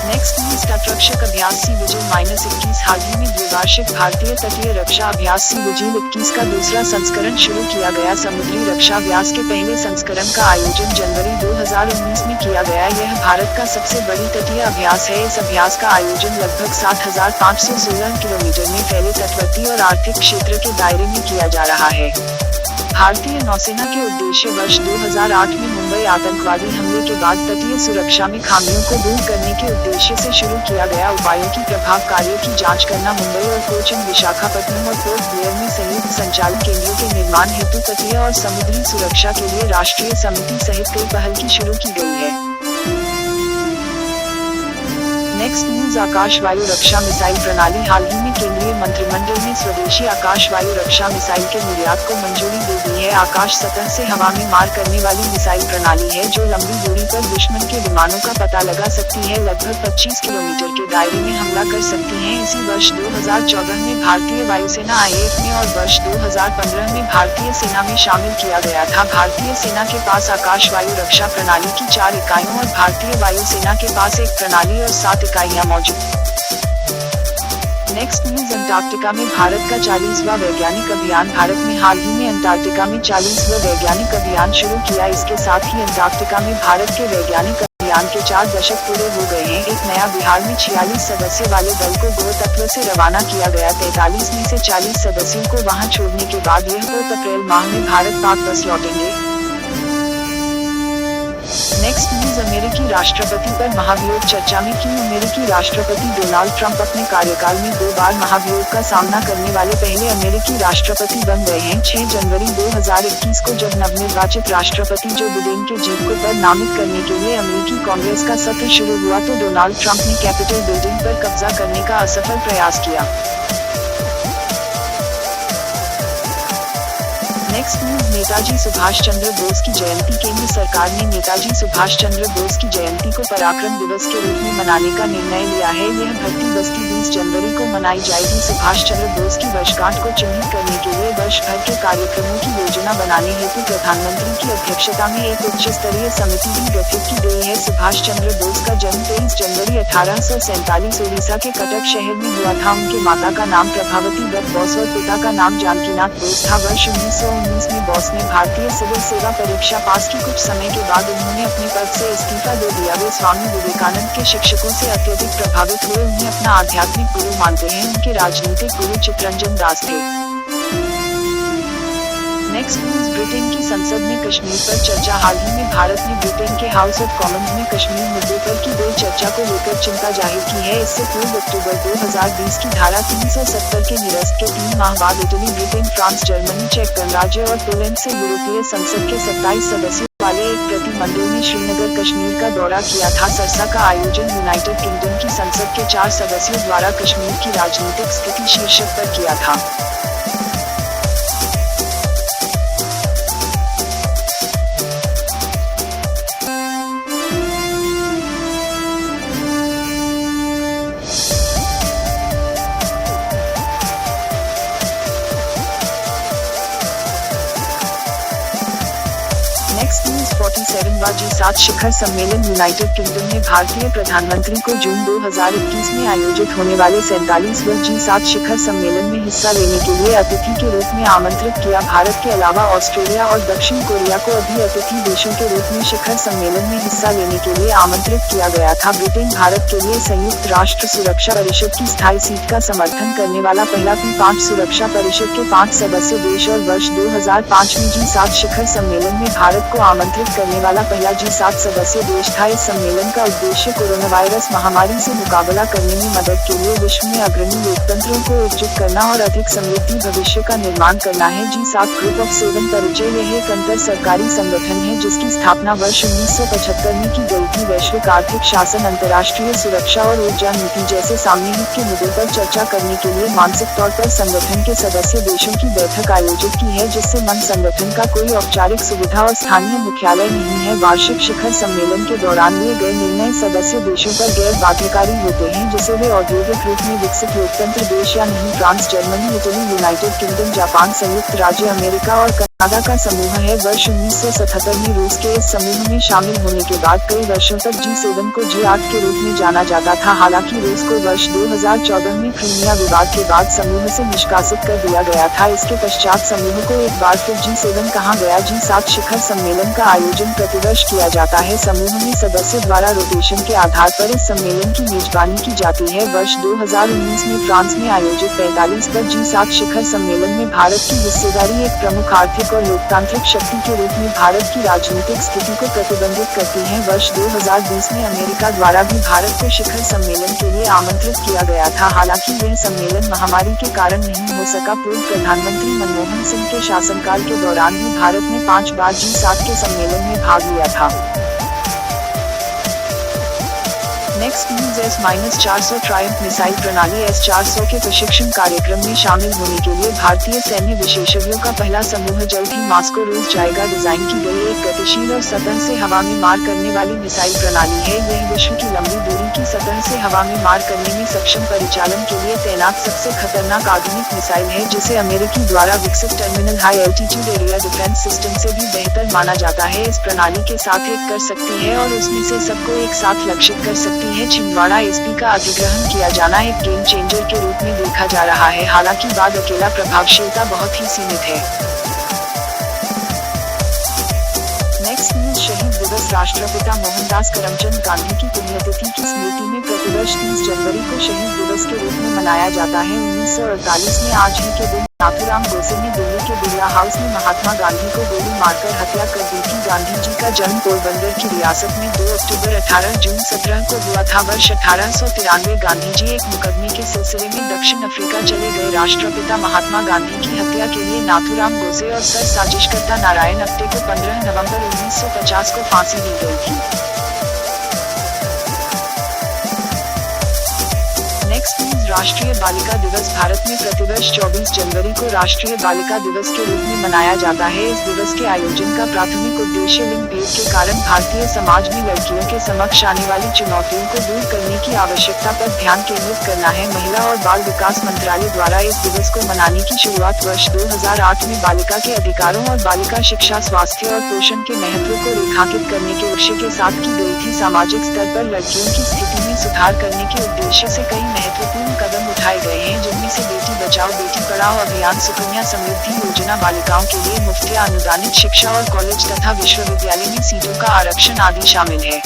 नेक्स्ट न्यूज, तटरक्षक अभ्यास सी विजिल -21। हाल ही में द्विवार्षिक भारतीय तटीय रक्षा अभ्यास सी विजिल 21 का दूसरा संस्करण शुरू किया गया। समुद्री रक्षा अभ्यास के पहले संस्करण का आयोजन जनवरी 2019 में किया गया। यह भारत का सबसे बड़ी तटीय अभ्यास है। इस अभ्यास का आयोजन लगभग 7516 किलोमीटर में फैले तटवर्ती और आर्थिक क्षेत्र के दायरे में किया जा रहा है। भारतीय नौसेना के उद्देश्य वर्ष 2008 में मुंबई आतंकवादी हमले के बाद तटीय सुरक्षा में खामियों को दूर करने के उद्देश्य से शुरू किया गया उपायों की प्रभावकारिता की जांच करना, मुंबई और कोचिन, विशाखापट्टनम और पोर्ट ब्लेयर में संयुक्त संचालन केंद्रों के निर्माण हेतु तटीय और समुद्री सुरक्षा के लिए राष्ट्रीय समिति सहित कई पहल की शुरू की गई है। नेक्स्ट न्यूज, आकाश वायु रक्षा मिसाइल प्रणाली। हाल ही में केंद्रीय मंत्रिमंडल ने स्वदेशी आकाश वायु रक्षा मिसाइल के निर्यात को मंजूरी दे दी है। आकाश सतह से हवा में मार करने वाली मिसाइल प्रणाली है, जो लंबी दूरी पर दुश्मन के विमानों का पता लगा सकती है। लगभग 25 किलोमीटर के दायरे में हमला कर सकती है। इसी वर्ष 2014 में भारतीय वायुसेना IAF में और वर्ष 2015 में भारतीय सेना में शामिल किया गया था। भारतीय सेना के पास आकाश वायु रक्षा प्रणाली की 4 इकाइयों और भारतीय वायुसेना के पास एक प्रणाली और 7 इकाइयां मौजूद। नेक्स्ट न्यूज, अंटार्कटिका में भारत का 40वां वैज्ञानिक अभियान। भारत ने हाल ही में अंटार्कटिका में 40वां वैज्ञानिक अभियान शुरू किया। इसके साथ ही अंटार्कटिका में भारत के वैज्ञानिक अभियान के 4 दशक पूरे हो गए हैं। एक नया बिहार में 46 सदस्य वाले दल को गोतत्व से रवाना किया गया। 43 में से 40 सदस्यों को वहां छोड़ने के बाद यह 2 अप्रैल माह में भारत वापस लौटेंगे। नेक्स्ट न्यूज, अमेरिकी राष्ट्रपति पर महाभियोग चर्चा में क्यों अमेरिकी राष्ट्रपति डोनाल्ड ट्रंप अपने कार्यकाल में 2 बार महाभियोग का सामना करने वाले पहले अमेरिकी राष्ट्रपति बन गए हैं। 6 जनवरी 2021 को जब नवनिर्वाचित राष्ट्रपति जो बिडेन के जीत को पर नामित करने के लिए अमेरिकी कांग्रेस का सत्र शुरू हुआ तो डोनाल्ड ट्रंप ने कैपिटल बिल्डिंग पर कब्जा करने का असफल प्रयास किया। नेक्स्ट न्यूज, नेताजी सुभाष चंद्र बोस की जयंती। केंद्र सरकार ने नेताजी सुभाष चंद्र बोस की जयंती को पराक्रम दिवस के रूप में मनाने का निर्णय लिया है। यह भर्ती बस्ती 20 जनवरी को मनाई जाएगी। सुभाष चंद्र बोस की वर्षगांठ को चिन्हित करने के लिए वर्ष भर के कार्यक्रमों की योजना बनाने हेतु प्रधानमंत्री की अध्यक्षता में एक उच्च स्तरीय समिति भी गठित की गई है। सुभाष चंद्र बोस का जन्म 23 जनवरी 1847 ओडिशा के कटक शहर में हुआ था। उनके माता का नाम प्रभावती दत्त बोस और पिता का नाम जानकीनाथ बोस था। वर्ष 1919 में बोस ने भारतीय सिविल सेवा परीक्षा पास की। कुछ समय के बाद उन्होंने अपने पद से इस्तीफा दे दिया। वे स्वामी विवेकानंद के शिक्षकों से अत्यधिक प्रभावित हुए, उन्हें अपना आध्यात्मिक गुरु मानते हैं। उनके राजनीतिक गुरु चित्तरंजन दास थे। नेक्स्ट न्यूज, ब्रिटेन की संसद में कश्मीर पर चर्चा। हाल ही में भारत ने ब्रिटेन के हाउस ऑफ कॉमन्स में कश्मीर मुद्दे पर की गई चर्चा को लेकर चिंता जाहिर की है। इससे पूर्व अक्टूबर 2020 की धारा 370 के निरस्त के 3 माह बाद इटली, ब्रिटेन, फ्रांस, जर्मनी, चेक गणराज्य और पोलैंड से यूरोपीय संसद के 27 सदस्यों वाले एक प्रतिनिधिमंडल ने श्रीनगर कश्मीर का दौरा किया था। चर्चा का आयोजन यूनाइटेड किंगडम की संसद के 4 सदस्यों द्वारा कश्मीर की राजनीतिक स्थिति शीर्षक पर किया था। नेक्स्ट न्यूज, 47वां G7 शिखर सम्मेलन। यूनाइटेड किंगडम ने भारतीय प्रधानमंत्री को जून 2021 में आयोजित होने वाले 47वें G7 शिखर सम्मेलन में हिस्सा लेने के लिए अतिथि के रूप में आमंत्रित किया। भारत के अलावा ऑस्ट्रेलिया और दक्षिण कोरिया को अभी अतिथि देशों के रूप में शिखर सम्मेलन में हिस्सा लेने के लिए आमंत्रित किया गया था। ब्रिटेन भारत के लिए संयुक्त राष्ट्र सुरक्षा परिषद की स्थायी सीट का समर्थन करने वाला पहला P5 सुरक्षा परिषद के 5 सदस्य देश और वर्ष 2005 में G7 शिखर सम्मेलन में भारत को आमंत्रित करने वाला पहला G7 सदस्य देश था। इस सम्मेलन का उद्देश्य कोरोना वायरस महामारी से मुकाबला करने में मदद के लिए विश्व में अग्रणी लोकतंत्रों को एकजुट करना और अधिक समृद्धि भविष्य का निर्माण करना है। G7 ग्रुप ऑफ 7 परिचय। यह एक अंतर सरकारी संगठन है जिसकी स्थापना वर्ष 1975 में की गई थी। वैश्विक आर्थिक शासन, अंतर्राष्ट्रीय सुरक्षा और ऊर्जा नीति जैसे सामूहिक हित के मुद्दों पर चर्चा करने के लिए मानसिक तौर पर संगठन के सदस्य देशों की बैठक आयोजित की है, जिससे मन संगठन का कोई औपचारिक सुविधा और स्थानीय मुख्यालय नहीं है। वार्षिक शिखर सम्मेलन के दौरान लिए गए निर्णय सदस्य देशों पर गैर बाध्यकारी होते हैं, जिसे वे औद्योगिक रूप में विकसित लोकतंत्र देश या नहीं। France, Germany, Italy, United kingdom, Japan, संयुक्त राज्य अमेरिका और कनाडा का समूह है। वर्ष 1977 में रूस के इस समूह में शामिल होने के बाद कई वर्षों तक G7 को G8 के रूप में जाना जाता था। हालांकि रूस को वर्ष 2014 में क्रीमिया विवाद के बाद समूह से निष्कासित कर दिया गया था। इसके पश्चात समूह को एक बार फिर G7 कहा गया। G7 शिखर सम्मेलन का आयोजन प्रतिवर्ष किया जाता है। समूह में सदस्य द्वारा रोटेशन के आधार पर इस सम्मेलन की मेजबानी की जाती है। वर्ष 2019 में फ्रांस में आयोजित 45वां G7 शिखर सम्मेलन में भारत की हिस्सेदारी एक प्रमुख आर्थिक और लोकतांत्रिक शक्ति के रूप में भारत की राजनीतिक स्थिति को प्रतिबंधित करती है। वर्ष 2020 में अमेरिका द्वारा भी भारत को शिखर सम्मेलन के लिए आमंत्रित किया गया था। हालांकि यह सम्मेलन महामारी के कारण नहीं हो सका। पूर्व प्रधानमंत्री मनमोहन सिंह के शासनकाल के दौरान भी भारत ने 5 बार G7 के सम्मेलन में भाग लिया था। Next news, S-400 Triumph missile प्रणाली S-400 के प्रशिक्षण कार्यक्रम में शामिल होने के लिए भारतीय सैन्य विशेषज्ञों का पहला समूह जल्द ही मॉस्को रूस जाएगा। डिजाइन की गई एक गतिशील और सतह से हवा में मार करने वाली मिसाइल प्रणाली है। यह विश्व की लंबी दूरी की सतह से हवा में मार करने में सक्षम परिचालन के लिए तैनात सबसे खतरनाक आधुनिक मिसाइल है, जिसे अमेरिकी द्वारा विकसित terminal high altitude area defence system से भी बेहतर माना जाता है। इस प्रणाली के साथ एक कर सकती है और उसमें से सबको एक साथ लक्षित कर सकती है। छिंदवाड़ा एसपी का अधिग्रहण किया जाना एक गेम चेंजर के रूप में देखा जा रहा है। हालांकि बाद अकेला प्रभावशीलता बहुत ही सीमित है। नेक्स्ट न्यूज, शहीद दिवस। राष्ट्रपिता मोहनदास करमचंद गांधी की पुण्यतिथि की स्मृति में प्रतिवर्ष 30 जनवरी को शहीद दिवस के रूप में मनाया जाता है। 1948 में आज ही के दिन नाथूराम गोसे ने दिल्ली के बिरला हाउस में महात्मा गांधी को गोली मारकर हत्या कर दी थी। गांधी जी का जन्म पोरबंदर की रियासत में 2 अक्टूबर 18 जून 17 को हुआ था। वर्ष 1893 गांधी जी एक मुकदमे के सिलसिले में दक्षिण अफ्रीका चले गए। राष्ट्रपिता महात्मा गांधी की हत्या के लिए नाथूराम गोसे और सर साजिशकर्ता नारायण अप्टे को 15 नवंबर 1950 को फांसी दी गई थी। नेक्स्ट न्यूज, राष्ट्रीय बालिका दिवस। भारत में प्रतिवर्ष 24 जनवरी को राष्ट्रीय बालिका दिवस के रूप में मनाया जाता है। इस दिवस के आयोजन का प्राथमिक उद्देश्य लिंग भेद के कारण भारतीय समाज में लड़कियों के समक्ष आने वाली चुनौतियों को दूर करने की आवश्यकता पर ध्यान केंद्रित करना है। महिला और बाल विकास मंत्रालय द्वारा इस दिवस को मनाने की शुरुआत वर्ष 2008 में बालिका के अधिकारों और बालिका शिक्षा, स्वास्थ्य और पोषण के महत्व को रेखांकित करने के उद्देश्य के साथ की गई थी। सामाजिक स्तर पर लड़कियों की स्थिति में सुधार करने के उद्देश्य से कई महत्वपूर्ण कदम उठाए गए हैं, जिनमें से बेटी बचाओ बेटी पढ़ाओ अभियान, सुकन्या समृद्धि योजना, बालिकाओं के लिए मुफ्त या अनुदानित शिक्षा और कॉलेज तथा विश्वविद्यालय में सीटों का आरक्षण आदि शामिल है।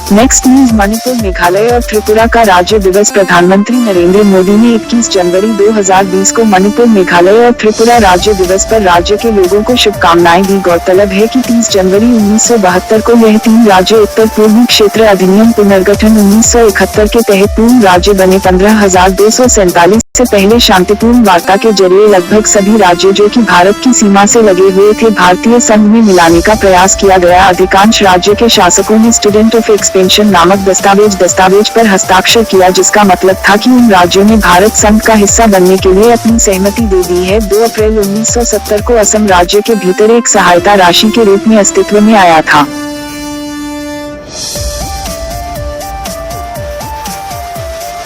नेक्स्ट न्यूज, मणिपुर, मेघालय और त्रिपुरा का राज्य दिवस। प्रधानमंत्री नरेंद्र मोदी ने 21 जनवरी 2020 को मणिपुर, मेघालय और त्रिपुरा राज्य दिवस पर राज्य के लोगों को शुभकामनाएं दी। गौरतलब है कि 30 जनवरी 1972 को यह 3 राज्य उत्तर पूर्वी क्षेत्र अधिनियम पुनर्गठन 1971 के तहत पूर्ण राज्य बने। 15,247 से पहले शांतिपूर्ण वार्ता के जरिए लगभग सभी राज्य जो कि भारत की सीमा से लगे हुए थे भारतीय संघ में मिलाने का प्रयास किया गया। अधिकांश राज्य के शासकों ने स्टूडेंट ऑफ एक्सपेंशन नामक दस्तावेज पर हस्ताक्षर किया, जिसका मतलब था कि उन राज्यों ने भारत संघ का हिस्सा बनने के लिए अपनी सहमति दे दी है। 2 अप्रैल 1970 को असम राज्य के भीतर एक सहायता राशि के रूप में अस्तित्व में आया था।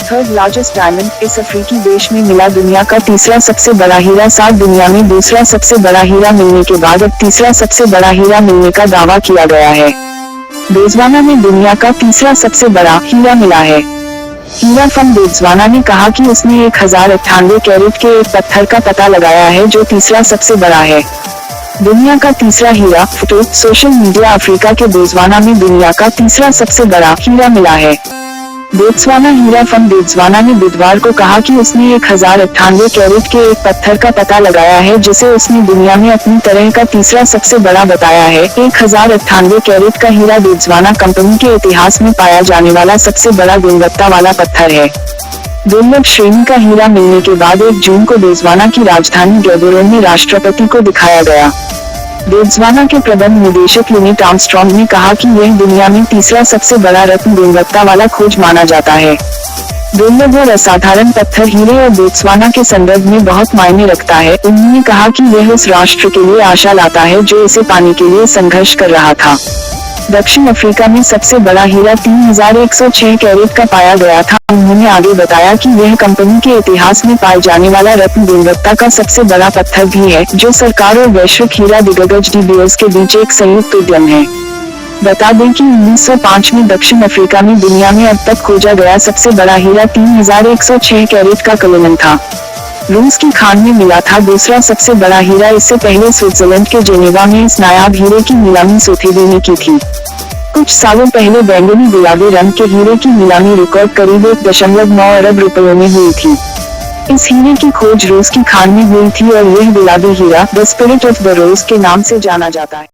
थर्ड लार्जेस्ट डायमंड, इस अफ्रीकी देश में मिला दुनिया का तीसरा सबसे बड़ा हीरा। साथ दुनिया में दूसरा सबसे बड़ा हीरा मिलने के बाद अब तीसरा सबसे बड़ा हीरा मिलने का दावा किया गया है। बोत्सवाना में दुनिया का तीसरा सबसे बड़ा हीरा मिला है। हीरा फर्म बोत्सवाना ने कहा कि उसने 1098 कैरेट के एक पत्थर का पता लगाया है जो तीसरा सबसे बड़ा है। दुनिया का तीसरा हीरा। Photo, social media. अफ्रीका के बोत्सवाना में दुनिया का तीसरा सबसे बड़ा हीरा मिला है। बोत्सवाना हीरा फर्म बोत्सवाना ने बुधवार को कहा कि उसने 1098 कैरेट के एक पत्थर का पता लगाया है, जिसे उसने दुनिया में अपनी तरह का तीसरा सबसे बड़ा बताया है। 1098 कैरेट का हीरा बोत्सवाना कंपनी के इतिहास में पाया जाने वाला सबसे बड़ा गुणवत्ता वाला पत्थर है। दुर्लभ श्रेणी का हीरा मिलने के बाद 1 जून को बोत्सवाना की राजधानी गैबोरोन में राष्ट्रपति को दिखाया गया। बोत्सवाना के प्रबंध निदेशक यूनिट आर्मस्ट्रॉन्ग ने कहा कि यह दुनिया में तीसरा सबसे बड़ा रत्न गुणवत्ता वाला खोज माना जाता है। दुर्लभ और असाधारण पत्थर हीरे और बोत्सवाना के संदर्भ में बहुत मायने रखता है। उन्होंने कहा कि यह उस राष्ट्र के लिए आशा लाता है जो इसे पाने के लिए संघर्ष कर रहा था। दक्षिण अफ्रीका में सबसे बड़ा हीरा 3106 कैरेट का पाया गया था। उन्होंने आगे बताया कि यह कंपनी के इतिहास में पाए जाने वाला रत्न गुणवत्ता का सबसे बड़ा पत्थर भी है, जो सरकार और वैश्विक हीरा दिग्गज डी बीयर्स के बीच एक संयुक्त उद्यम है। बता दें कि 1905 में दक्षिण अफ्रीका में दुनिया में अब तक खोजा गया सबसे बड़ा हीरा 3106 कैरेट का कलेनन था। रूस की खान में मिला था दूसरा सबसे बड़ा हीरा। इससे पहले स्विट्जरलैंड के जेनेवा में इस नायाब हीरे की नीलामी सोथेबे ने की थी। कुछ सालों पहले बैंगनी गुलाबी रंग के हीरे की नीलामी रिकॉर्ड करीब 1.9 अरब रुपयों में हुई थी। इस हीरे की खोज रूस की खान में हुई थी और यह गुलाबी हीरा द स्पिरिट ऑफ द रोज के नाम से जाना जाता है।